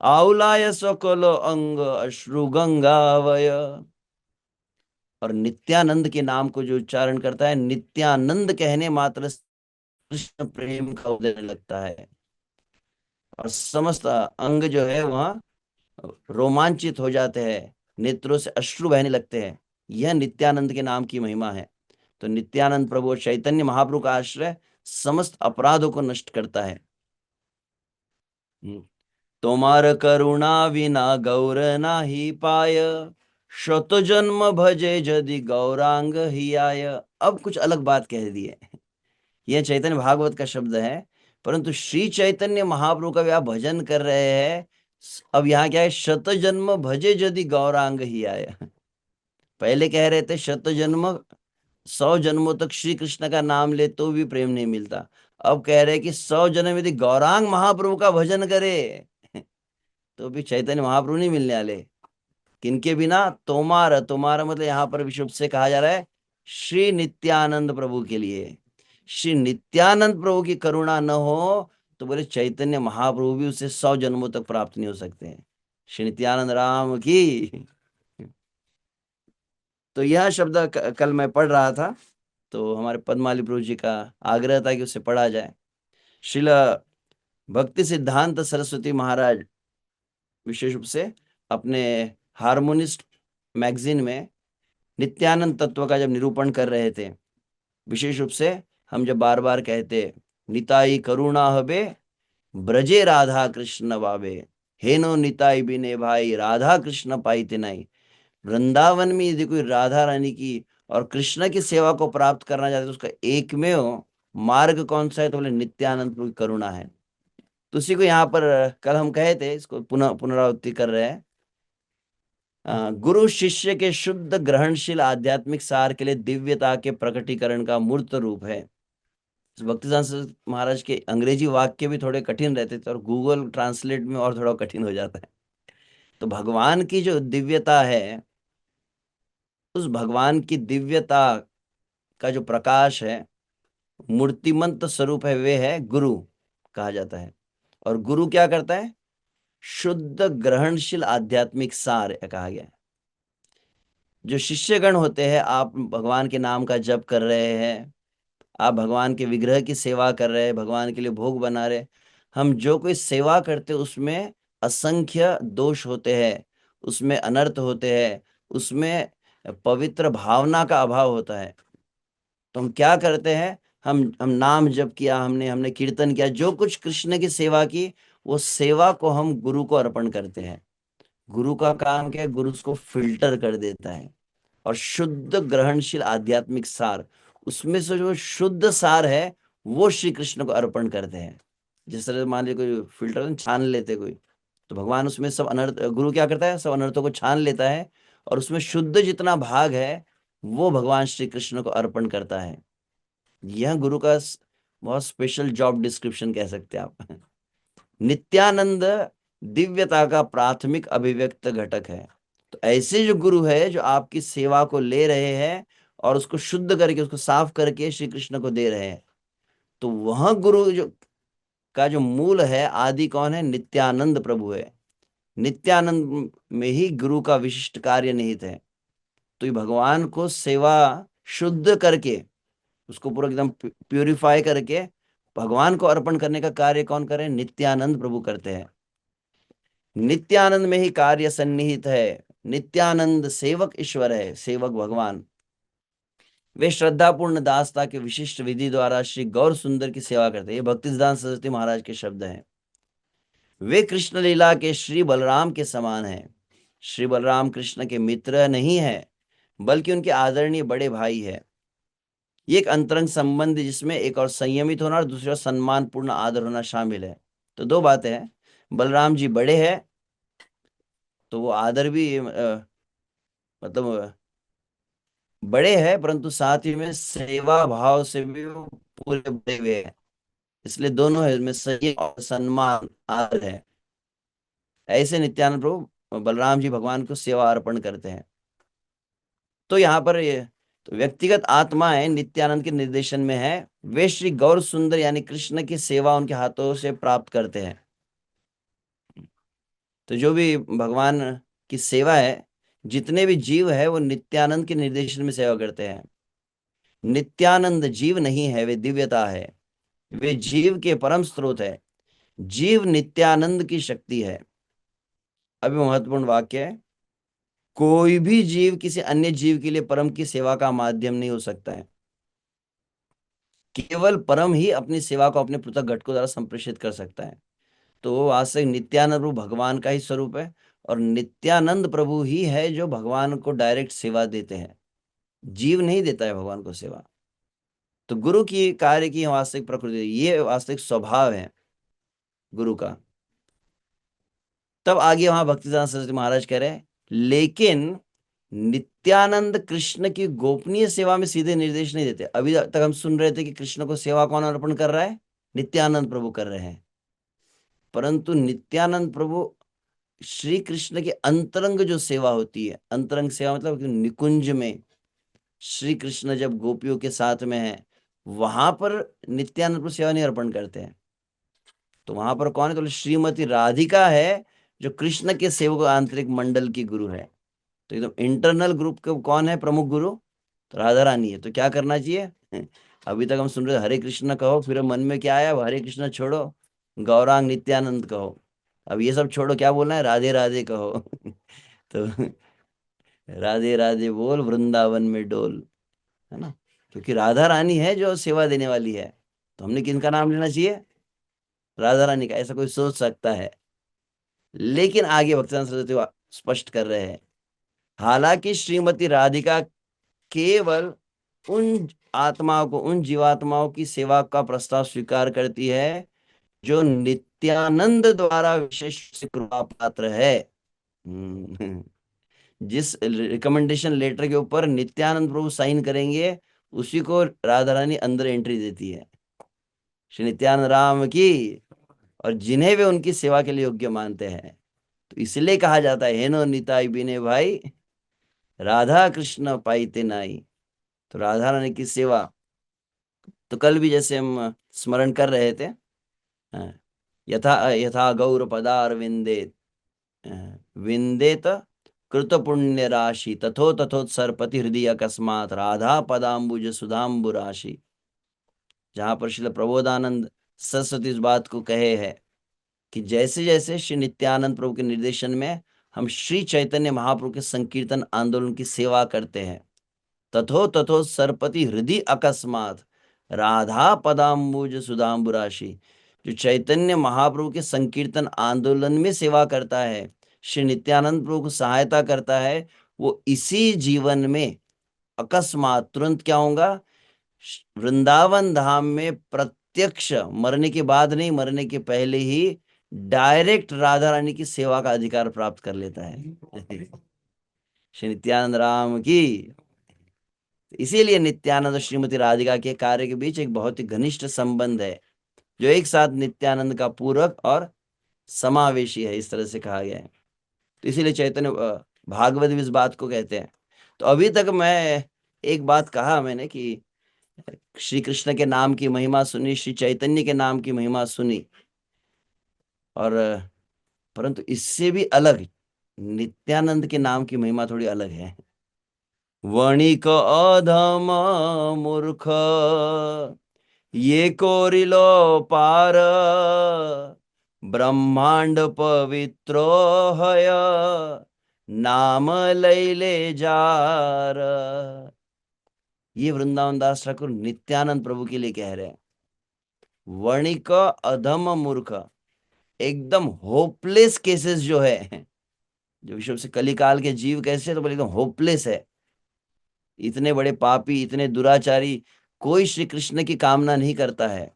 B: आउलाय सकल अंग अश्रु गंगावय। और नित्यानंद के नाम को जो उच्चारण करता है, नित्यानंद कहने मात्र से कृष्ण प्रेम का उदय लगता है और समस्त अंग जो है वहाँ रोमांचित हो जाते हैं, नेत्रों से अश्रु बहने लगते हैं। यह नित्यानंद के नाम की महिमा है। तो नित्यानंद प्रभु और चैतन्य महाप्रभु का आश्रय समस्त अपराधों को नष्ट करता है। तोमार करुणा विना गौर नाही पाय, शत जन्म भजे जदि गौरांग ही आय। अब कुछ अलग बात कह दी है, यह चैतन्य भागवत का शब्द है, परंतु श्री चैतन्य महाप्रभु का भी आप भजन कर रहे हैं। अब यहाँ क्या है, शत जन्म भजे यदि गौरांग ही आए। पहले कह रहे थे शत जन्म, 100 जन्मों तक श्री कृष्ण का नाम ले तो भी प्रेम नहीं मिलता। अब कह रहे हैं कि 100 जन्म यदि गौरांग महाप्रभु का भजन करे तो भी चैतन्य महाप्रभु नहीं मिलने वाले। किनके बिना, तोमार, तोमार मतलब यहाँ पर विशुद्ध से कहा जा रहा है श्री नित्यानंद प्रभु के लिए। श्री नित्यानंद प्रभु की करुणा न हो तो बोले चैतन्य महाप्रभु भी उसे 100 जन्मों तक प्राप्त नहीं हो सकते हैं। श्री नित्यानंद राम की। तो यह शब्द कल मैं पढ़ रहा था, तो हमारे पद्माली प्रभु जी का आग्रह था कि उसे पढ़ा जाए। श्रील भक्ति सिद्धांत सरस्वती महाराज विशेष रूप से अपने हार्मोनिस्ट मैगजीन में नित्यानंद तत्व का जब निरूपण कर रहे थे, विशेष रूप से हम जब बार बार कहते निताई करुणा हबे ब्रजे राधा कृष्ण बाबे, हेनो निताई बिने भाई राधा कृष्ण पाई तिनाई। वृंदावन में यदि कोई राधा रानी की और कृष्ण की सेवा को प्राप्त करना चाहते तो उसका एकमेव मार्ग कौन सा है, तो बोले नित्यानंद प्रभु की करुणा है। तो उसी को यहाँ पर कल हम कहे थे, इसको पुनः पुनरावृत्ति कर रहे हैं। गुरु शिष्य के शुद्ध ग्रहणशील आध्यात्मिक सार के लिए दिव्यता के प्रकटीकरण का मूर्त रूप है। भक्तिदास महाराज के अंग्रेजी वाक्य भी थोड़े कठिन रहते थे और गूगल ट्रांसलेट में और थोड़ा कठिन हो जाता है। तो भगवान की जो दिव्यता है, उस भगवान की दिव्यता का जो प्रकाश है, मूर्तिमंत स्वरूप है, वे है गुरु कहा जाता है। और गुरु क्या करता है? शुद्ध ग्रहणशील आध्यात्मिक सार कहा गया है। जो शिष्यगण होते हैं, आप भगवान के नाम का जप कर रहे हैं, आप भगवान के विग्रह की सेवा कर रहे हैं, भगवान के लिए भोग बना रहे, हम जो कोई सेवा करते उसमें असंख्य दोष होते हैं, उसमें अनर्थ होते हैं, उसमें पवित्र भावना का अभाव होता है। तो हम क्या करते हैं? हम नाम जप किया, हमने हमने कीर्तन किया, जो कुछ कृष्ण की सेवा की, वो सेवा को हम गुरु को अर्पण करते हैं। गुरु का काम क्या है? गुरु उसको फिल्टर कर देता है और शुद्ध ग्रहणशील आध्यात्मिक सार, उसमें से जो शुद्ध सार है वो श्री कृष्ण को अर्पण करते हैं। जिस तरह मान लीजिए कोई फिल्टर छान लेते कोई, तो भगवान उसमें सब अनर्थ, गुरु क्या करता है? सब अनर्थों को छान लेता है और उसमें शुद्ध जितना भाग है वो भगवान श्री कृष्ण को अर्पण करता है। यह गुरु का बहुत स्पेशल जॉब डिस्क्रिप्शन कह सकते हैं आप। नित्यानंद दिव्यता का प्राथमिक अभिव्यक्त घटक है। तो ऐसे जो गुरु है जो आपकी सेवा को ले रहे हैं और उसको शुद्ध करके, उसको साफ करके श्री कृष्ण को दे रहे हैं, तो वह गुरु जो का जो मूल है, आदि कौन है? नित्यानंद प्रभु है। नित्यानंद में ही गुरु का विशिष्ट कार्य निहित है। तो ये भगवान को सेवा शुद्ध करके, उसको पूरा एकदम प्यूरिफाई करके भगवान को अर्पण करने का कार्य कौन करे? नित्यानंद प्रभु करते हैं। नित्यानंद में ही कार्य सन्निहित है। नित्यानंद सेवक ईश्वर है, सेवक भगवान। वे श्रद्धापूर्ण दासता के विशिष्ट विधि द्वारा श्री गौर सुंदर की सेवा करते हैं। ये भक्ति सिद्धांत सरस्वती महाराज के शब्द हैं। वे कृष्ण लीला के श्री बलराम के समान हैं। श्री बलराम कृष्ण के मित्र नहीं है, बल्कि उनके आदरणीय बड़े भाई है। ये एक अंतरंग संबंध जिसमें एक और संयमित होना और दूसरा सम्मान पूर्ण आदर होना शामिल है। तो दो बातें हैं, बलराम जी बड़े हैं तो वो आदर भी मतलब बड़े हैं, परंतु साथ ही में सेवा भाव से भी वो पूरे बड़े हुए हैं। इसलिए दोनों है, इसमें संयम और सम्मान आदर है। ऐसे नित्यानंद प्रभु बलराम जी भगवान को सेवा अर्पण करते हैं। तो यहाँ पर ये तो व्यक्तिगत आत्माएं नित्यानंद के निर्देशन में है। वे श्री गौर सुंदर यानी कृष्ण की सेवा उनके हाथों से प्राप्त करते हैं। तो जो भी भगवान की सेवा है, जितने भी जीव है वो नित्यानंद के निर्देशन में सेवा करते हैं। नित्यानंद जीव नहीं है, वे दिव्यता है। वे जीव के परम स्रोत है। जीव नित्यानंद की शक्ति है। अभी महत्वपूर्ण वाक्य है, कोई भी जीव किसी अन्य जीव के लिए परम की सेवा का माध्यम नहीं हो सकता है। केवल परम ही अपनी सेवा को अपने पृथक घटकों द्वारा संप्रेषित कर सकता है। तो वास्तविक नित्यानंद प्रभु भगवान का ही स्वरूप है और नित्यानंद प्रभु ही है जो भगवान को डायरेक्ट सेवा देते हैं। जीव नहीं देता है भगवान को सेवा। तो गुरु की कार्य की वास्तविक प्रकृति, ये वास्तविक स्वभाव है गुरु का। तब आगे वहां भक्तिदास सरस्वती महाराज कह रहे हैं, लेकिन नित्यानंद कृष्ण की गोपनीय सेवा में सीधे निर्देश नहीं देते। अभी तक हम सुन रहे थे कि कृष्ण को सेवा कौन अर्पण कर रहा है? नित्यानंद प्रभु कर रहे हैं। परंतु नित्यानंद प्रभु श्री कृष्ण की अंतरंग जो सेवा होती है, अंतरंग सेवा मतलब कि निकुंज में श्री कृष्ण जब गोपियों के साथ में है, वहां पर नित्यानंद प्रभु सेवा नहीं अर्पण करते हैं। तो वहां पर कौन है? तो श्रीमती राधिका है जो कृष्ण के सेवक आंतरिक मंडल की गुरु है। तो एकदम इंटरनल ग्रुप के कौन है प्रमुख गुरु? तो राधा रानी है। तो क्या करना चाहिए? अभी तक हम सुन रहे हरे कृष्ण कहो, फिर मन में क्या आया? हरे कृष्ण छोड़ो, गौरांग नित्यानंद कहो। अब ये सब छोड़ो, क्या बोलना है? राधे राधे कहो। तो राधे राधे बोल, वृंदावन में डोल, है ना? क्योंकि राधा रानी है जो सेवा देने वाली है। तो हमने किनका नाम लेना चाहिए? राधा रानी का। ऐसा कोई सोच सकता है? लेकिन आगे भक्तिवेदांत सरस्वती स्पष्ट कर रहे हैं, हालांकि श्रीमती राधिका केवल उन आत्माओं को, उन जीवात्माओं की सेवा का प्रस्ताव स्वीकार करती है जो नित्यानंद द्वारा विशेष से कृपा पात्र है। हम्म, जिस रिकमेंडेशन लेटर के ऊपर नित्यानंद प्रभु साइन करेंगे, उसी को राधा रानी अंदर एंट्री देती है, श्री नित्यानंद राम की। और जिन्हें वे उनकी सेवा के लिए योग्य मानते हैं। तो इसलिए कहा जाता है, हेनो निताई बिने भाई, राधा कृष्ण पाइते नाई। तो राधा रानी की सेवा, तो कल भी जैसे हम स्मरण कर रहे थे, हाँ, यथा यथा गौर पदार विंदेत, विंदेत कृत पुण्य राशि, तथो तथोत्सर्पति हृदय अकस्मात राधा पदाम्बुज सुधाम्बु राशि। जहां पर श्रील प्रबोधानंद सरस्वती इस बात को कहे है कि जैसे जैसे श्री नित्यानंद प्रभु के निर्देशन में हम श्री चैतन्य महाप्रभु के संकीर्तन आंदोलन की सेवा करते हैं, तथो तथो सरपति हृदय अकस्मात राधा पदाम्बुज सुधाम्बु राशि। जो चैतन्य महाप्रभु के संकीर्तन आंदोलन में सेवा करता है, श्री नित्यानंद प्रभु को सहायता करता है, वो इसी जीवन में अकस्मात तुरंत क्या होगा? वृंदावन धाम में प्रत्यक्ष, मरने के बाद नहीं, मरने के पहले ही डायरेक्ट राधा रानी की सेवा का अधिकार प्राप्त कर लेता है। श्री नित्यानंद राम की। इसीलिए नित्यानंद और श्रीमती राधिका के कार्य के बीच एक बहुत ही घनिष्ठ संबंध है, जो एक साथ नित्यानंद का पूरक और समावेशी है, इस तरह से कहा गया है। तो इसीलिए चैतन्य भागवत भी इस बात को कहते हैं। तो अभी तक मैं एक बात कहा मैंने कि श्री कृष्ण के नाम की महिमा सुनी, श्री चैतन्य के नाम की महिमा सुनी, और परंतु इससे भी अलग नित्यानंद के नाम की महिमा थोड़ी अलग है। वणिक अधम मूर्ख ये कोरिलो पार, ब्रह्मांड पवित्रो हय नाम लैले जार। ये वृंदावन दास ठाकुर नित्यानंद प्रभु के लिए कह रहे हैं। वर्णिक अधम मूर्ख, एकदम होपलेस केसेस जो है, जो विश्व से कलिकाल के जीव कैसे, तो बोले एकदम होपलेस है, इतने बड़े पापी, इतने दुराचारी, कोई श्री कृष्ण की कामना नहीं करता है।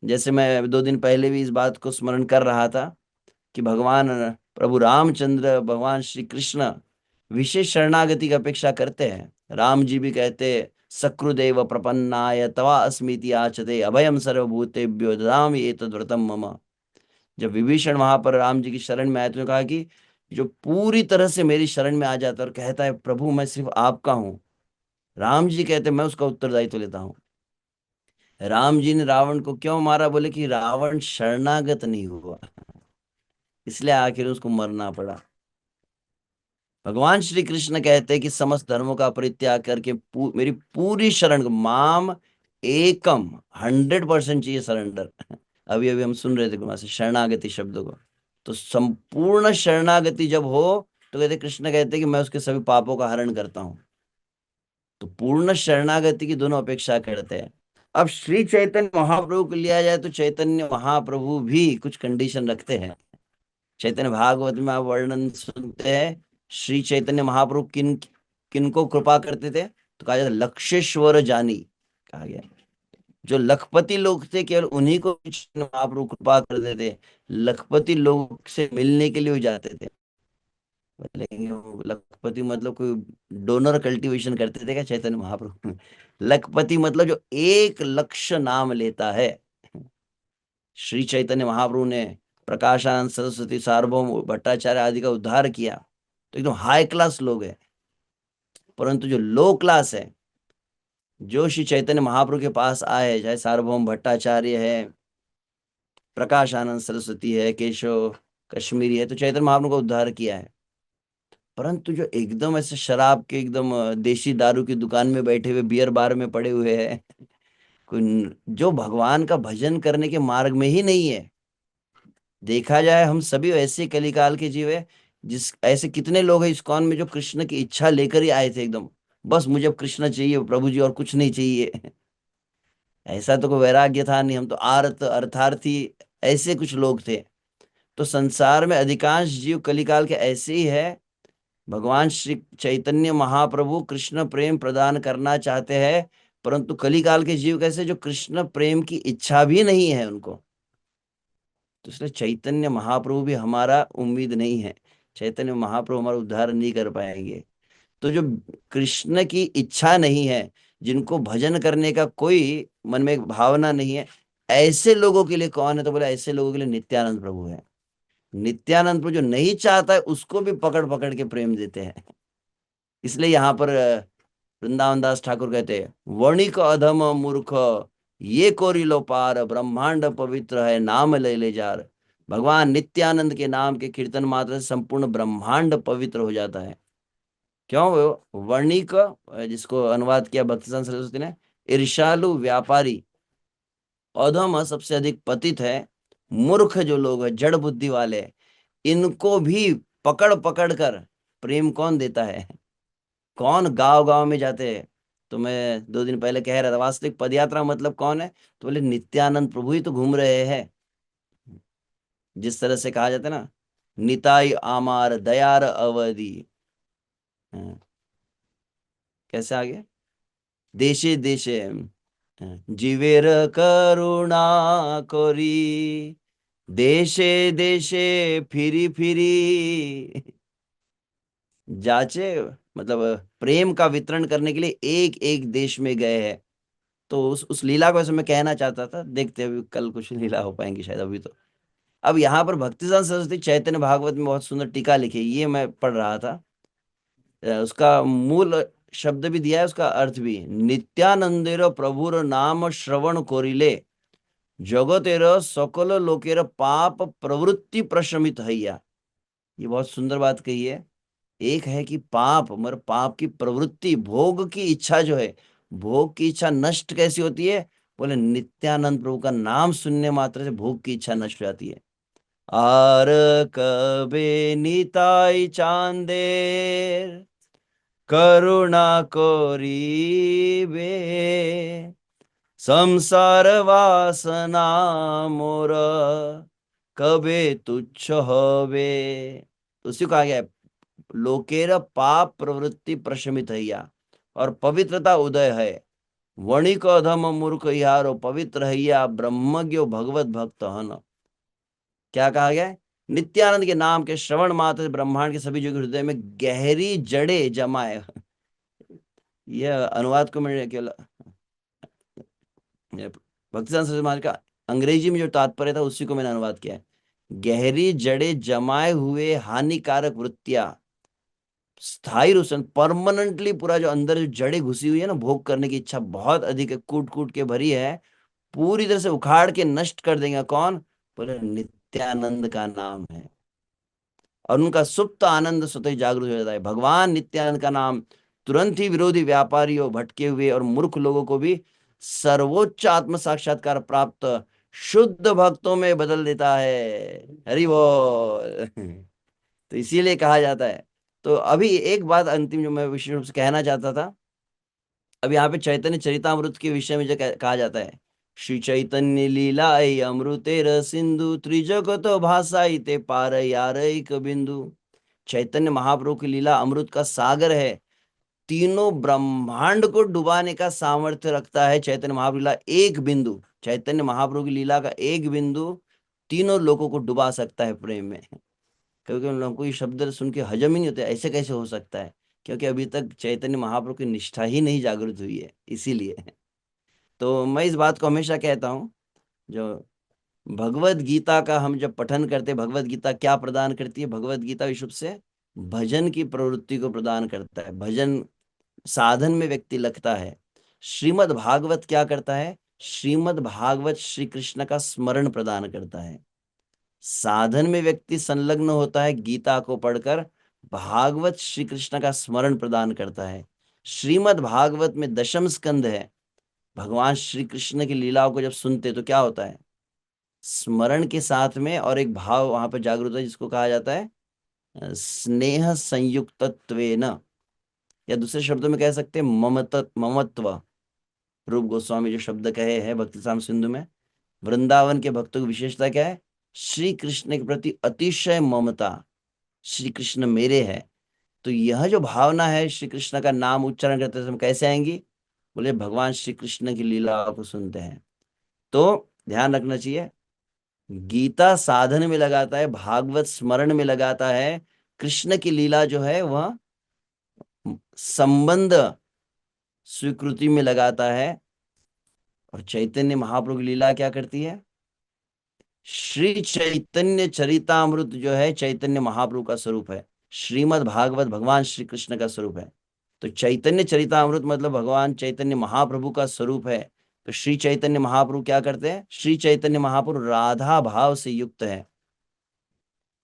B: जैसे मैं 2 दिन पहले भी इस बात को स्मरण कर रहा था कि भगवान प्रभु रामचंद्र, भगवान श्री कृष्ण विशेष शरणागति की अपेक्षा करते हैं। राम जी भी कहते, सकृदेव प्रपन्नाय तवा अस्मीति आचते अभयम सर्वभूतेभ्यो ददामि एतद्व्रतम मम। जब विभीषण वहां पर राम जी की शरण में आए तो कहा कि जो पूरी तरह से मेरी शरण में आ जाता है और कहता है प्रभु मैं सिर्फ आपका हूं, राम जी कहते मैं उसका उत्तरदायित्व लेता हूं। राम जी ने रावण को क्यों मारा? बोले कि रावण शरणागत नहीं हुआ, इसलिए आखिर उसको मरना पड़ा। भगवान श्री कृष्ण कहते हैं कि समस्त धर्मों का परित्याग करके मेरी पूरी शरण, माम एकम, 100% चाहिए सरेंडर। अभी अभी हम सुन रहे थे वहां से शरणागति शब्द को। तो संपूर्ण शरणागति जब हो, तो कहते कृष्ण कहते कि मैं उसके सभी पापों का हरण करता हूं। तो पूर्ण शरणागति की दोनों अपेक्षा करते हैं। अब श्री चैतन्य महाप्रभु को लिया जाए तो चैतन्य महाप्रभु भी कुछ कंडीशन रखते हैं। चैतन्य भागवत में आप वर्णन सुनते हैं, श्री चैतन्य महाप्रभु किन किनको कृपा करते थे? तो कहा जाता है लक्षेश्वर जानी, कहा गया। जो लखपति लोग थे केवल उन्हीं को चैतन्य महाप्रभु कृपा करते थे। लखपति लोग से मिलने के लिए वो जाते थे। लेकिन वो लखपति मतलब कोई डोनर कल्टीवेशन करते थे क्या चैतन्य महाप्रभु? लखपति मतलब जो 1 लक्ष नाम लेता है। श्री चैतन्य महाप्रभु ने प्रकाशानंद सरस्वती सार्वभौम भट्टाचार्य आदि का उद्धार किया, तो एकदम हाई क्लास लोग हैं। परंतु जो लो क्लास है, जो श्री चैतन्य महाप्रभु के पास आए, चाहे सार्वभौम भट्टाचार्य है, प्रकाशानंद सरस्वती है, केशव कश्मीरी है, तो चैतन्य महाप्रभु का उद्धार किया है। परंतु जो एकदम ऐसे शराब के एकदम देशी दारू की दुकान में बैठे हुए, बियर बार में पड़े हुए हैं, जो भगवान का भजन करने के मार्ग में ही नहीं है। देखा जाए हम सभी वैसे कलिकाल के जीव है। जिस ऐसे कितने लोग हैं इस्कॉन में जो कृष्ण की इच्छा लेकर ही आए थे एकदम, बस मुझे अब कृष्ण चाहिए प्रभु जी, और कुछ नहीं चाहिए। ऐसा तो कोई वैराग्य था नहीं, हम तो आर्त अर्थार्थी, ऐसे कुछ लोग थे। तो संसार में अधिकांश जीव कलिकाल के ऐसे ही है। भगवान श्री चैतन्य महाप्रभु कृष्ण प्रेम प्रदान करना चाहते हैं, परंतु कलिकाल के जीव कैसे, जो कृष्ण प्रेम की इच्छा भी नहीं है उनको। तो इसलिए चैतन्य महाप्रभु भी हमारा उम्मीद नहीं है। चैतन्य महाप्रभु हमारा उद्धार नहीं कर पाएंगे। तो जो कृष्ण की इच्छा नहीं है, जिनको भजन करने का कोई मन में एक भावना नहीं है, ऐसे लोगों के लिए कौन है, तो बोले ऐसे लोगों के लिए नित्यानंद प्रभु है। नित्यानंद प्रभु जो नहीं चाहता है उसको भी पकड़ पकड़ के प्रेम देते हैं। इसलिए यहाँ पर वृंदावन दास ठाकुर कहते हैं, वणिक अधम मूर्ख ये कोरी लो पार, ब्रह्मांड पवित्र है नाम ले ले जार। भगवान नित्यानंद के नाम के कीर्तन मात्र से संपूर्ण ब्रह्मांड पवित्र हो जाता है। क्यों? वो वर्णिक, जिसको अनुवाद किया भक्तिसार सरस्वती ने, ईर्ष्यालु व्यापारी, अधम सबसे अधिक पतित है, मूर्ख जो लोग है जड़ बुद्धि वाले, इनको भी पकड़ पकड़ कर प्रेम कौन देता है? कौन गांव गांव में जाते हैं? तो मैं 2 दिन पहले कह रहा था, वास्तविक पदयात्रा मतलब कौन है, तो बोले नित्यानंद प्रभु ही तो घूम रहे हैं। जिस तरह से कहा जाता है ना, निताई आमार दयार अवधि। हाँ, कैसे आगे, देशे देशे जीवेर करुणा करी, देशे देशे फिरी फिरी जाचे, मतलब प्रेम का वितरण करने के लिए एक एक देश में गए हैं। तो उस लीला को ऐसे मैं कहना चाहता था, देखते हैं अभी कल कुछ लीला हो पाएंगी शायद, अभी तो। अब यहाँ पर भक्तिसार सरस्वती चैतन्य भागवत में बहुत सुंदर टीका लिखी है, ये मैं पढ़ रहा था। उसका मूल शब्द भी दिया है, उसका अर्थ भी, नित्यानंदेर प्रभुर नाम श्रवण कोरिले, जगतेर सकल लोकेर पाप प्रवृत्ति प्रशमित हैया। ये बहुत सुंदर बात कही है। एक है कि पाप, मगर पाप की प्रवृत्ति, भोग की इच्छा जो है, भोग की इच्छा नष्ट कैसी होती है? बोले नित्यानंद प्रभु का नाम सुनने मात्र से भोग की इच्छा नष्ट हो जाती है। आर कबे निताई चांदेर करुणा करिबे, संसार वासना मोर कबे तुच्छ हवे। तो उसी को कहा गया है, लोकेर पाप प्रवृत्ति प्रशमित हैया, और पवित्रता उदय है। वणिक अधम मूर्ख यारो पवित्र हैया, ब्रह्मज्ञो भगवत भक्त हन। क्या कहा गया है? नित्यानंद के नाम के श्रवण मात्र से ब्रह्मांड के सभी जीवों के हृदय में गहरी जड़े जमाए। यह अनुवाद को मैंने केवल भक्तिसार सरस्वती महाराज का अंग्रेजी में जो तात्पर्य था उसी को मैंने अनुवाद किया है। गहरी जड़े जमाए हुए हानिकारक वृत्तियां स्थायी रूप से, परमानेंटली, पूरा जो अंदर जो जड़े घुसी हुई है ना, भोग करने की इच्छा बहुत अधिक है, कूट कूट के भरी है, पूरी तरह से उखाड़ के नष्ट कर देंगे। कौन? बोले नित्यानंद का नाम है। और उनका सुप्त आनंद स्वतः ही जागृत हो जाता है। भगवान नित्यानंद का नाम तुरंत ही विरोधी व्यापारियों, भटके हुए और मूर्ख लोगों को भी सर्वोच्च आत्म साक्षात्कार प्राप्त शुद्ध भक्तों में बदल देता है। हरि बोल। तो इसीलिए कहा जाता है। तो अभी एक बात अंतिम जो मैं विशेष रूप से कहना चाहता था, अब यहाँ पे चैतन्य चरितामृत के विषय में जो कहा जाता है, श्री चैतन्य लीलाय अमृतेर सिंधु, त्रिजगत भाषाई ते पार यार एक बिंदु। चैतन्य महाप्रभु की लीला अमृत का सागर है, तीनों ब्रह्मांड को डुबाने का सामर्थ्य रखता है चैतन्य महाप्रभु लीला। एक बिंदु, चैतन्य महाप्रभु की लीला का एक बिंदु तीनों लोगों को डुबा सकता है प्रेम में। क्योंकि उन लोगों को ये शब्द सुन के हजम ही नहीं होते, ऐसे कैसे हो सकता है? क्योंकि अभी तक चैतन्य महाप्रभु की निष्ठा ही नहीं जागृत हुई है, इसीलिए। तो मैं इस बात को हमेशा कहता हूँ, जो भगवत गीता का हम जब पठन करते हैं, भगवत गीता क्या प्रदान करती है? भगवत गीता विश्व से भजन की प्रवृत्ति को प्रदान करता है, भजन साधन में व्यक्ति लगता है। श्रीमद् भागवत क्या करता है? श्रीमद् भागवत श्री कृष्ण का स्मरण प्रदान करता है। साधन में व्यक्ति संलग्न होता है गीता को पढ़कर, भागवत श्री कृष्ण का स्मरण प्रदान करता है। श्रीमद् भागवत में दशम स्कंद है। भगवान श्री कृष्ण की लीलाओं को जब सुनते तो क्या होता है, स्मरण के साथ में और एक भाव वहां पर जागृत होता है जिसको कहा जाता है स्नेह संयुक्तत्वेन, या दूसरे शब्दों में कह सकते हैं ममत्व। रूप गोस्वामी जो शब्द कहे हैं भक्ति साम सिंधु में, वृंदावन के भक्तों की विशेषता क्या है, श्री कृष्ण के प्रति अतिशय ममता, श्री कृष्ण मेरे है। तो यह जो भावना है श्री कृष्ण का नाम उच्चारण करते समय कैसे आएंगी, बोले भगवान श्री कृष्ण की लीला को सुनते हैं। तो ध्यान रखना चाहिए, गीता साधन में लगाता है, भागवत स्मरण में लगाता है, कृष्ण की लीला जो है वह संबंध स्वीकृति में लगाता है। और चैतन्य महाप्रभु की लीला क्या करती है, श्री चैतन्य चरितामृत जो है चैतन्य महाप्रभु का स्वरूप है, श्रीमद् भागवत भगवान श्री कृष्ण का स्वरूप है। तो चैतन्य चरितामृत मतलब भगवान चैतन्य महाप्रभु का स्वरूप है। तो श्री चैतन्य महाप्रभु क्या करते हैं, श्री चैतन्य महाप्रभु राधा भाव से युक्त है,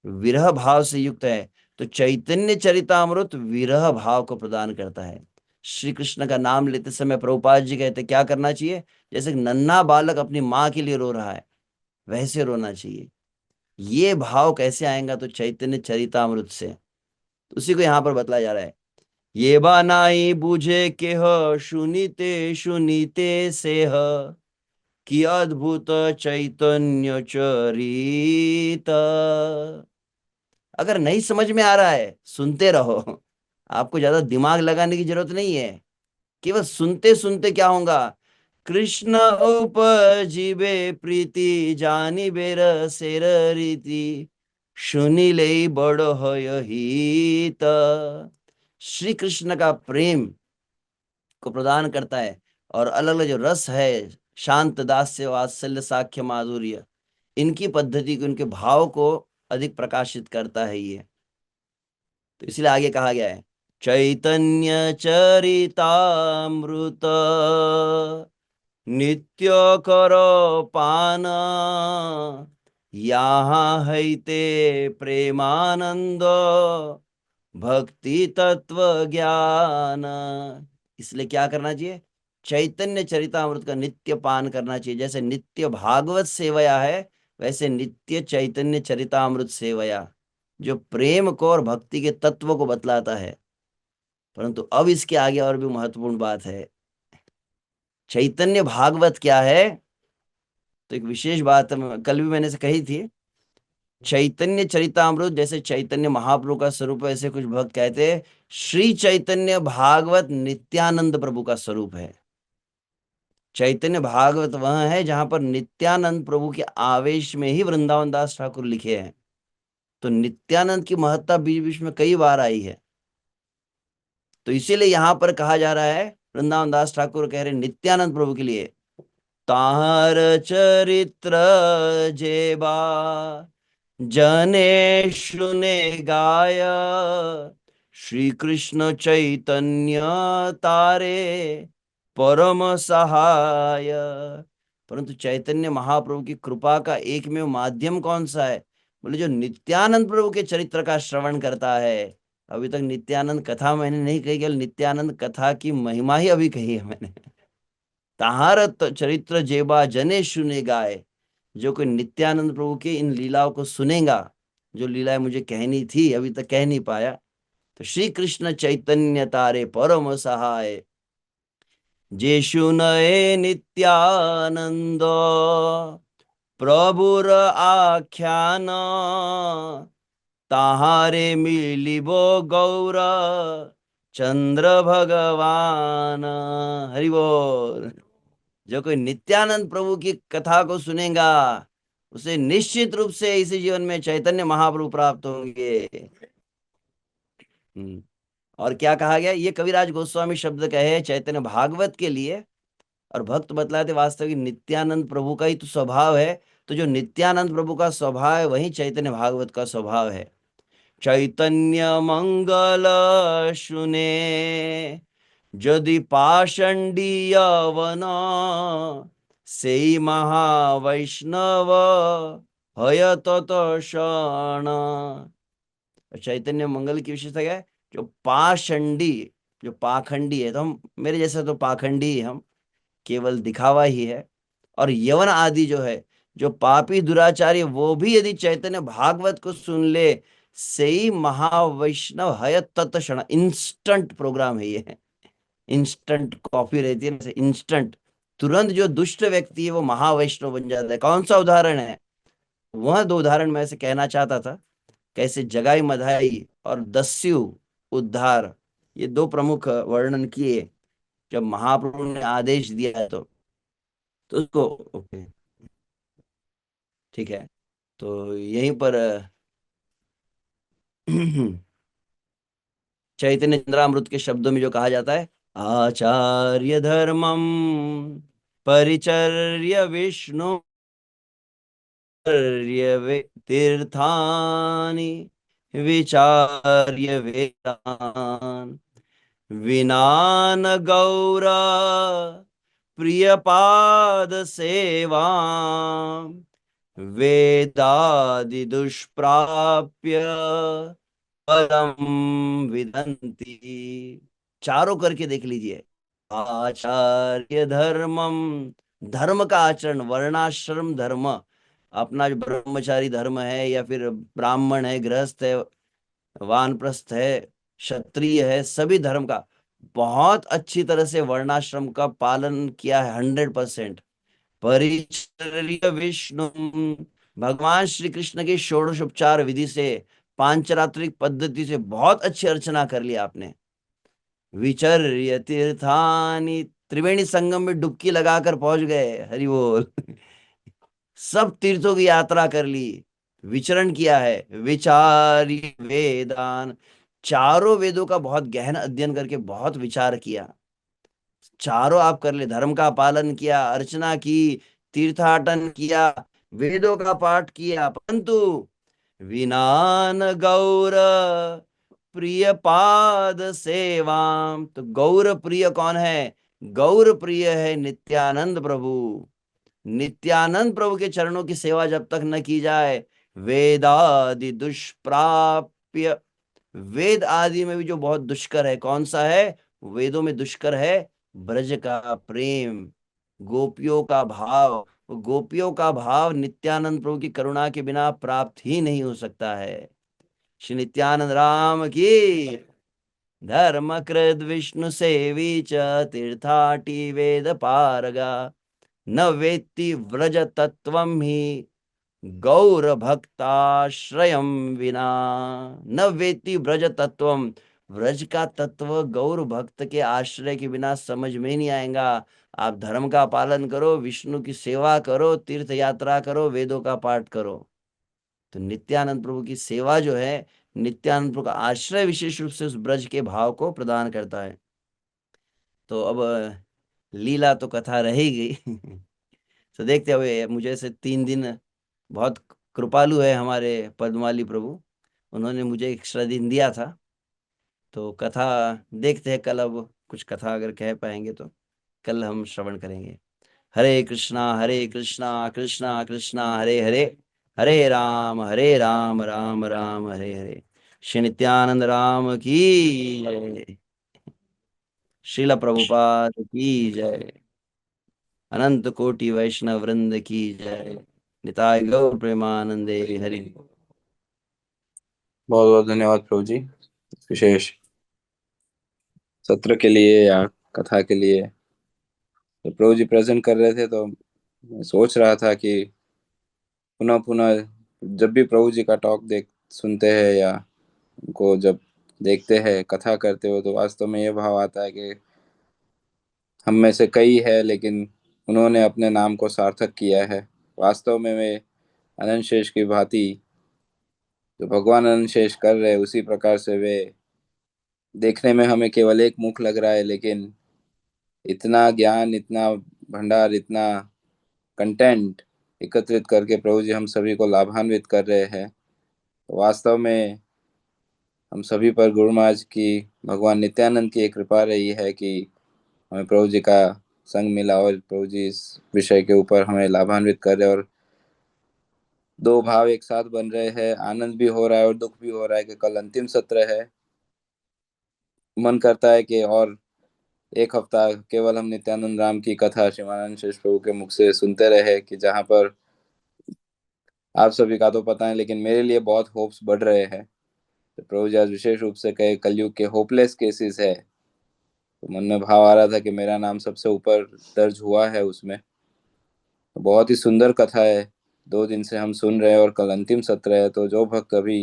B: विरह भाव से युक्त है। तो चैतन्य चरितामृत विरह भाव को प्रदान करता है। श्री कृष्ण का नाम लेते समय प्रभुपाद जी कहते क्या करना चाहिए, जैसे नन्हा बालक अपनी माँ के लिए रो रहा है वैसे रोना चाहिए। ये भाव कैसे आएगा, तो चैतन्य चरितामृत से। तो उसी को यहाँ पर बतलाया जा रहा है, ये बा नाई बूझे के ह सुनीते सुनीते से ह कि अद्भुत चैतन्य चरित। अगर नहीं समझ में आ रहा है सुनते रहो, आपको ज्यादा दिमाग लगाने की जरूरत नहीं है, केवल सुनते सुनते क्या होगा, कृष्ण उपजीवे प्रीति जानी बेर सेर रीति सुनिले बड़ है हित। श्री कृष्ण का प्रेम को प्रदान करता है, और अलग अलग जो रस है, शांत दास्य वात्सल्य साख्य माधुर्य, इनकी पद्धति को, इनके भाव को अधिक प्रकाशित करता है ये। तो इसलिए आगे कहा गया है, चैतन्य चरितामृत नित्य करो पान यहाँ हैते प्रेमानंद भक्ति तत्व ज्ञान। इसलिए क्या करना चाहिए, चैतन्य चरितामृत का नित्य पान करना चाहिए। जैसे नित्य भागवत सेवया है, वैसे नित्य चैतन्य चरितामृत सेवया, जो प्रेम को और भक्ति के तत्व को बतलाता है। परंतु अब इसके आगे और भी महत्वपूर्ण बात है, चैतन्य भागवत क्या है। तो एक विशेष बात कल भी मैंने से कही थी, चैतन्य चरितामृत जैसे चैतन्य महाप्रभु का स्वरूप है, ऐसे कुछ भक्त कहते हैं श्री चैतन्य भागवत नित्यानंद प्रभु का स्वरूप है। चैतन्य भागवत वह है जहां पर नित्यानंद प्रभु के आवेश में ही वृंदावन दास ठाकुर लिखे हैं। तो नित्यानंद की महत्ता बीच बीच में कई बार आई है। तो इसीलिए यहां पर कहा जा रहा है, वृंदावन दास ठाकुर कह रहे नित्यानंद प्रभु के लिए, तार चरित्र जेबा जने सुने गाय श्री कृष्ण चैतन्य तारे परम सहाय। परंतु चैतन्य महाप्रभु की कृपा का एकमेव माध्यम कौन सा है, बोले जो नित्यानंद प्रभु के चरित्र का श्रवण करता है। अभी तक नित्यानंद कथा मैंने नहीं कही, केवल नित्यानंद कथा की महिमा ही अभी कही है मैंने। ताहार चरित्र जेबा जने सुने गाए, जो कोई नित्यानंद प्रभु के इन लीलाओं को सुनेगा, जो लीलाएं मुझे कहनी थी अभी तक कह नहीं पाया, तो श्री कृष्ण चैतन्य तारे परम सहाय जे सुनए नित्यानंद प्रभुर आख्यान ताहारे मिलिबो गौर चंद्र भगवान। हरि बोल। जो कोई नित्यानंद प्रभु की कथा को सुनेगा उसे निश्चित रूप से इसी जीवन में चैतन्य महाप्रभु प्राप्त होंगे। और क्या कहा गया, ये कविराज गोस्वामी शब्द कहे चैतन्य भागवत के लिए, और भक्त बतलाते वास्तविक नित्यानंद प्रभु का ही तो स्वभाव है। तो जो नित्यानंद प्रभु का स्वभाव है वही चैतन्य भागवत का स्वभाव है। चैतन्य मंगल सुने यदि पाषंडीय वन सेई महावैष्णव हय तत शरण। और चैतन्य मंगल की विशेषता क्या है? जो पाषंडी, जो पाखंडी है, तो हम मेरे जैसे तो पाखंडी ही हम, केवल दिखावा ही है। और यवन आदि जो है, जो पापी दुराचारी, वो भी यदि चैतन्य भागवत को सुन ले, से ही महावैष्णव हय तत्क्षण, इंस्टेंट प्रोग्राम है ये। इंस्टेंट कॉफी रहती है ना, इंस्टेंट, तुरंत जो दुष्ट व्यक्ति है वो महावैष्णव बन जाता है। कौन सा उदाहरण है? वह दो उदाहरण मैं से कहना चाहता था। कैसे जगाई मधाई और दस्यु उद्धार, ये दो प्रमुख वर्णन किए जब महाप्रभु ने आदेश दिया है, तो उसको, ओके, ठीक है। तो यहीं पर चैतन्य चंद्रामृत के शब्दों में जो कहा जाता है, आचार्य धर्मम परिचर्य विष्णु तीर्थानि विचार्य वेदान् विना न गौरा प्रिय पाद सेवा वेदादि दुष्प्राप्य परम विदन्ति। चारों करके देख लीजिए। आचार्य धर्मम, धर्म का आचरण, वर्णाश्रम धर्म, अपना जो ब्रह्मचारी धर्म है, या फिर ब्राह्मण है, गृहस्थ है, वानप्रस्थ है, क्षत्रिय है, सभी धर्म का बहुत अच्छी तरह से वर्णाश्रम का पालन किया है, 100%। परिचर्य विष्णु, भगवान श्री कृष्ण की षोडशोपचार विधि से, पांचरात्रिक पद्धति से बहुत अच्छी अर्चना कर ली आपने। विचर्य तीर्थानि, त्रिवेणी संगम में डुबकी लगाकर पहुंच गए, हरि बोल। सब तीर्थों की यात्रा कर ली, विचरण किया है। विचार्य वेदान, चारों वेदों का बहुत गहन अध्ययन करके बहुत विचार किया। चारों आप कर ले, धर्म का पालन किया, अर्चना की, तीर्थाटन किया, वेदों का पाठ किया, परंतु विनान गौर प्रिय पाद सेवाम, तो गौर प्रिय कौन है? गौर प्रिय है नित्यानंद प्रभु। नित्यानंद प्रभु के चरणों की सेवा जब तक न की जाए, वेदादि दुष्प्राप्य, वेद आदि में भी जो बहुत दुष्कर है, कौन सा है? वेदों में दुष्कर है ब्रज का प्रेम, गोपियों का भाव। गोपियों का भाव नित्यानंद प्रभु की करुणा के बिना प्राप्त ही नहीं हो सकता है। श्री नित्यानंद राम की। धर्म कृद विष्णु सेवी च तीर्थाटी वेद पारगा, न वेत्ति व्रज तत्वम ही गौर भक्ताश्रयम विना। न वेत्ति ब्रज तत्वम, व्रज का तत्व गौर भक्त के आश्रय के बिना समझ में नहीं आएगा। आप धर्म का पालन करो, विष्णु की सेवा करो, तीर्थ यात्रा करो, वेदों का पाठ करो, तो नित्यानंद प्रभु की सेवा जो है, नित्यानंद प्रभु का आश्रय विशेष रूप से उस ब्रज के भाव को प्रदान करता है। तो अब लीला तो कथा रहेगी। तो देखते हुए, मुझे से 3 दिन, बहुत कृपालु है हमारे पद्माली प्रभु, उन्होंने मुझे एक्स्ट्रा दिन दिया था। तो कथा देखते हैं कल, अब कुछ कथा अगर कह पाएंगे तो कल हम श्रवण करेंगे। हरे कृष्णा कृष्णा कृष्णा हरे हरे, हरे राम राम हरे हरे। श्री नित्यानंद राम की जय। श्रील प्रभुपाद की जय। अनंत कोटि वैष्णव वृंद की जय। निताय गौर प्रेमानंदे हरि।
A: बहुत बहुत धन्यवाद प्रभु जी, विशेष सत्र के लिए या कथा के लिए। तो प्रभु जी प्रेजेंट कर रहे थे, तो मैं सोच रहा था कि पुनः पुनः जब भी प्रभु जी का टॉक देख सुनते हैं या उनको जब देखते हैं कथा करते हो, तो वास्तव में ये भाव आता है कि हम में से कई है, लेकिन उन्होंने अपने नाम को सार्थक किया है। वास्तव में वे अनंत शेष की भांति जो भगवान अनंत शेष कर रहे हैं, उसी प्रकार से वे, देखने में हमें केवल एक मुख लग रहा है, लेकिन इतना ज्ञान, इतना भंडार, इतना कंटेंट एकत्रित करके प्रभु जी हम सभी को लाभान्वित कर रहे हैं। तो वास्तव में हम सभी पर गुरु महाराज की, भगवान नित्यानंद की एक कृपा रही है कि हमें प्रभु जी का संग मिला और प्रभु जी इस विषय के ऊपर हमें लाभान्वित कर रहे, और दो भाव एक साथ बन रहे हैं, आनंद भी हो रहा है और दुख भी हो रहा है कि कल अंतिम सत्र है। मन करता है कि और एक हफ्ता केवल हम नित्यानंद राम की कथा शिवानंद शेष प्रभु के मुख से सुनते रहे, कि जहाँ पर आप सभी का तो पता है, लेकिन मेरे लिए बहुत होप्स बढ़ रहे हैं। तो प्रभु जी आज विशेष रूप से कहे कलयुग के होपलेस केसेस है, तो मन में भाव आ रहा था कि मेरा नाम सबसे ऊपर दर्ज हुआ है उसमें। तो बहुत ही सुंदर कथा है, 2 दिन से हम सुन रहे हैं और कल अंतिम सत्र है। तो जो भक्त अभी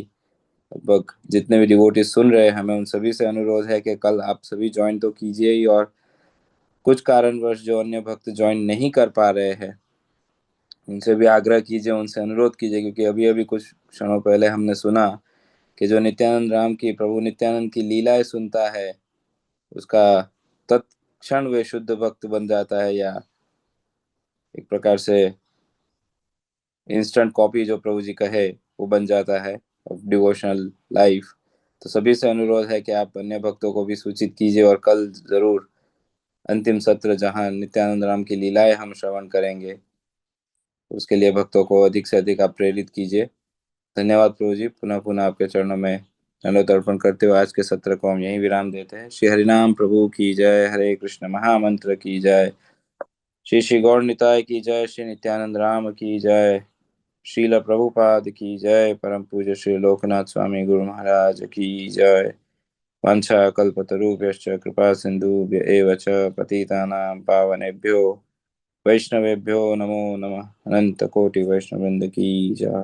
A: लगभग जितने भी डिवोटी सुन रहे हैं, हमें उन सभी से अनुरोध है कि कल आप सभी ज्वाइन तो कीजिए ही, और कुछ कारणवश जो अन्य भक्त ज्वाइन नहीं कर पा रहे हैं उनसे भी आग्रह कीजिए, उनसे अनुरोध कीजिए, क्योंकि अभी अभी कुछ क्षणों पहले हमने सुना कि जो नित्यानंद राम की, प्रभु नित्यानंद की लीलाएं सुनता है, उसका तत्क्षण वे शुद्ध भक्त बन जाता है, या एक प्रकार से इंस्टेंट कॉपी जो प्रभु जी कहे वो बन जाता है ऑफ डिवोशनल लाइफ। तो सभी से अनुरोध है कि आप अन्य भक्तों को भी सूचित कीजिए, और कल जरूर अंतिम सत्र जहां नित्यानंद राम की लीलाएं हम श्रवण करेंगे, उसके लिए भक्तों को अधिक से अधिक आप प्रेरित कीजिए। धन्यवाद प्रभु जी, पुनः पुनः आपके चरणों में दंडवत अर्पण करते हुए आज के सत्र को हम यहीं विराम देते हैं। श्री हरिनाम प्रभु की जय, हरे कृष्ण महामंत्र की जय, श्री श्री गौर निताय की जय, श्री नित्यानंद राम की जय, श्रील प्रभुपाद की जय, परम पूज्य श्री लोकनाथ स्वामी गुरु महाराज की जय। वाञ्छा कल्पतरुभ्यश्च कृपा सिन्धुभ्य एव च पतितानां पावनेभ्यो वैष्णवेभ्यो नमो नमः। अनंत कोटि वैष्णव वृंद की जय।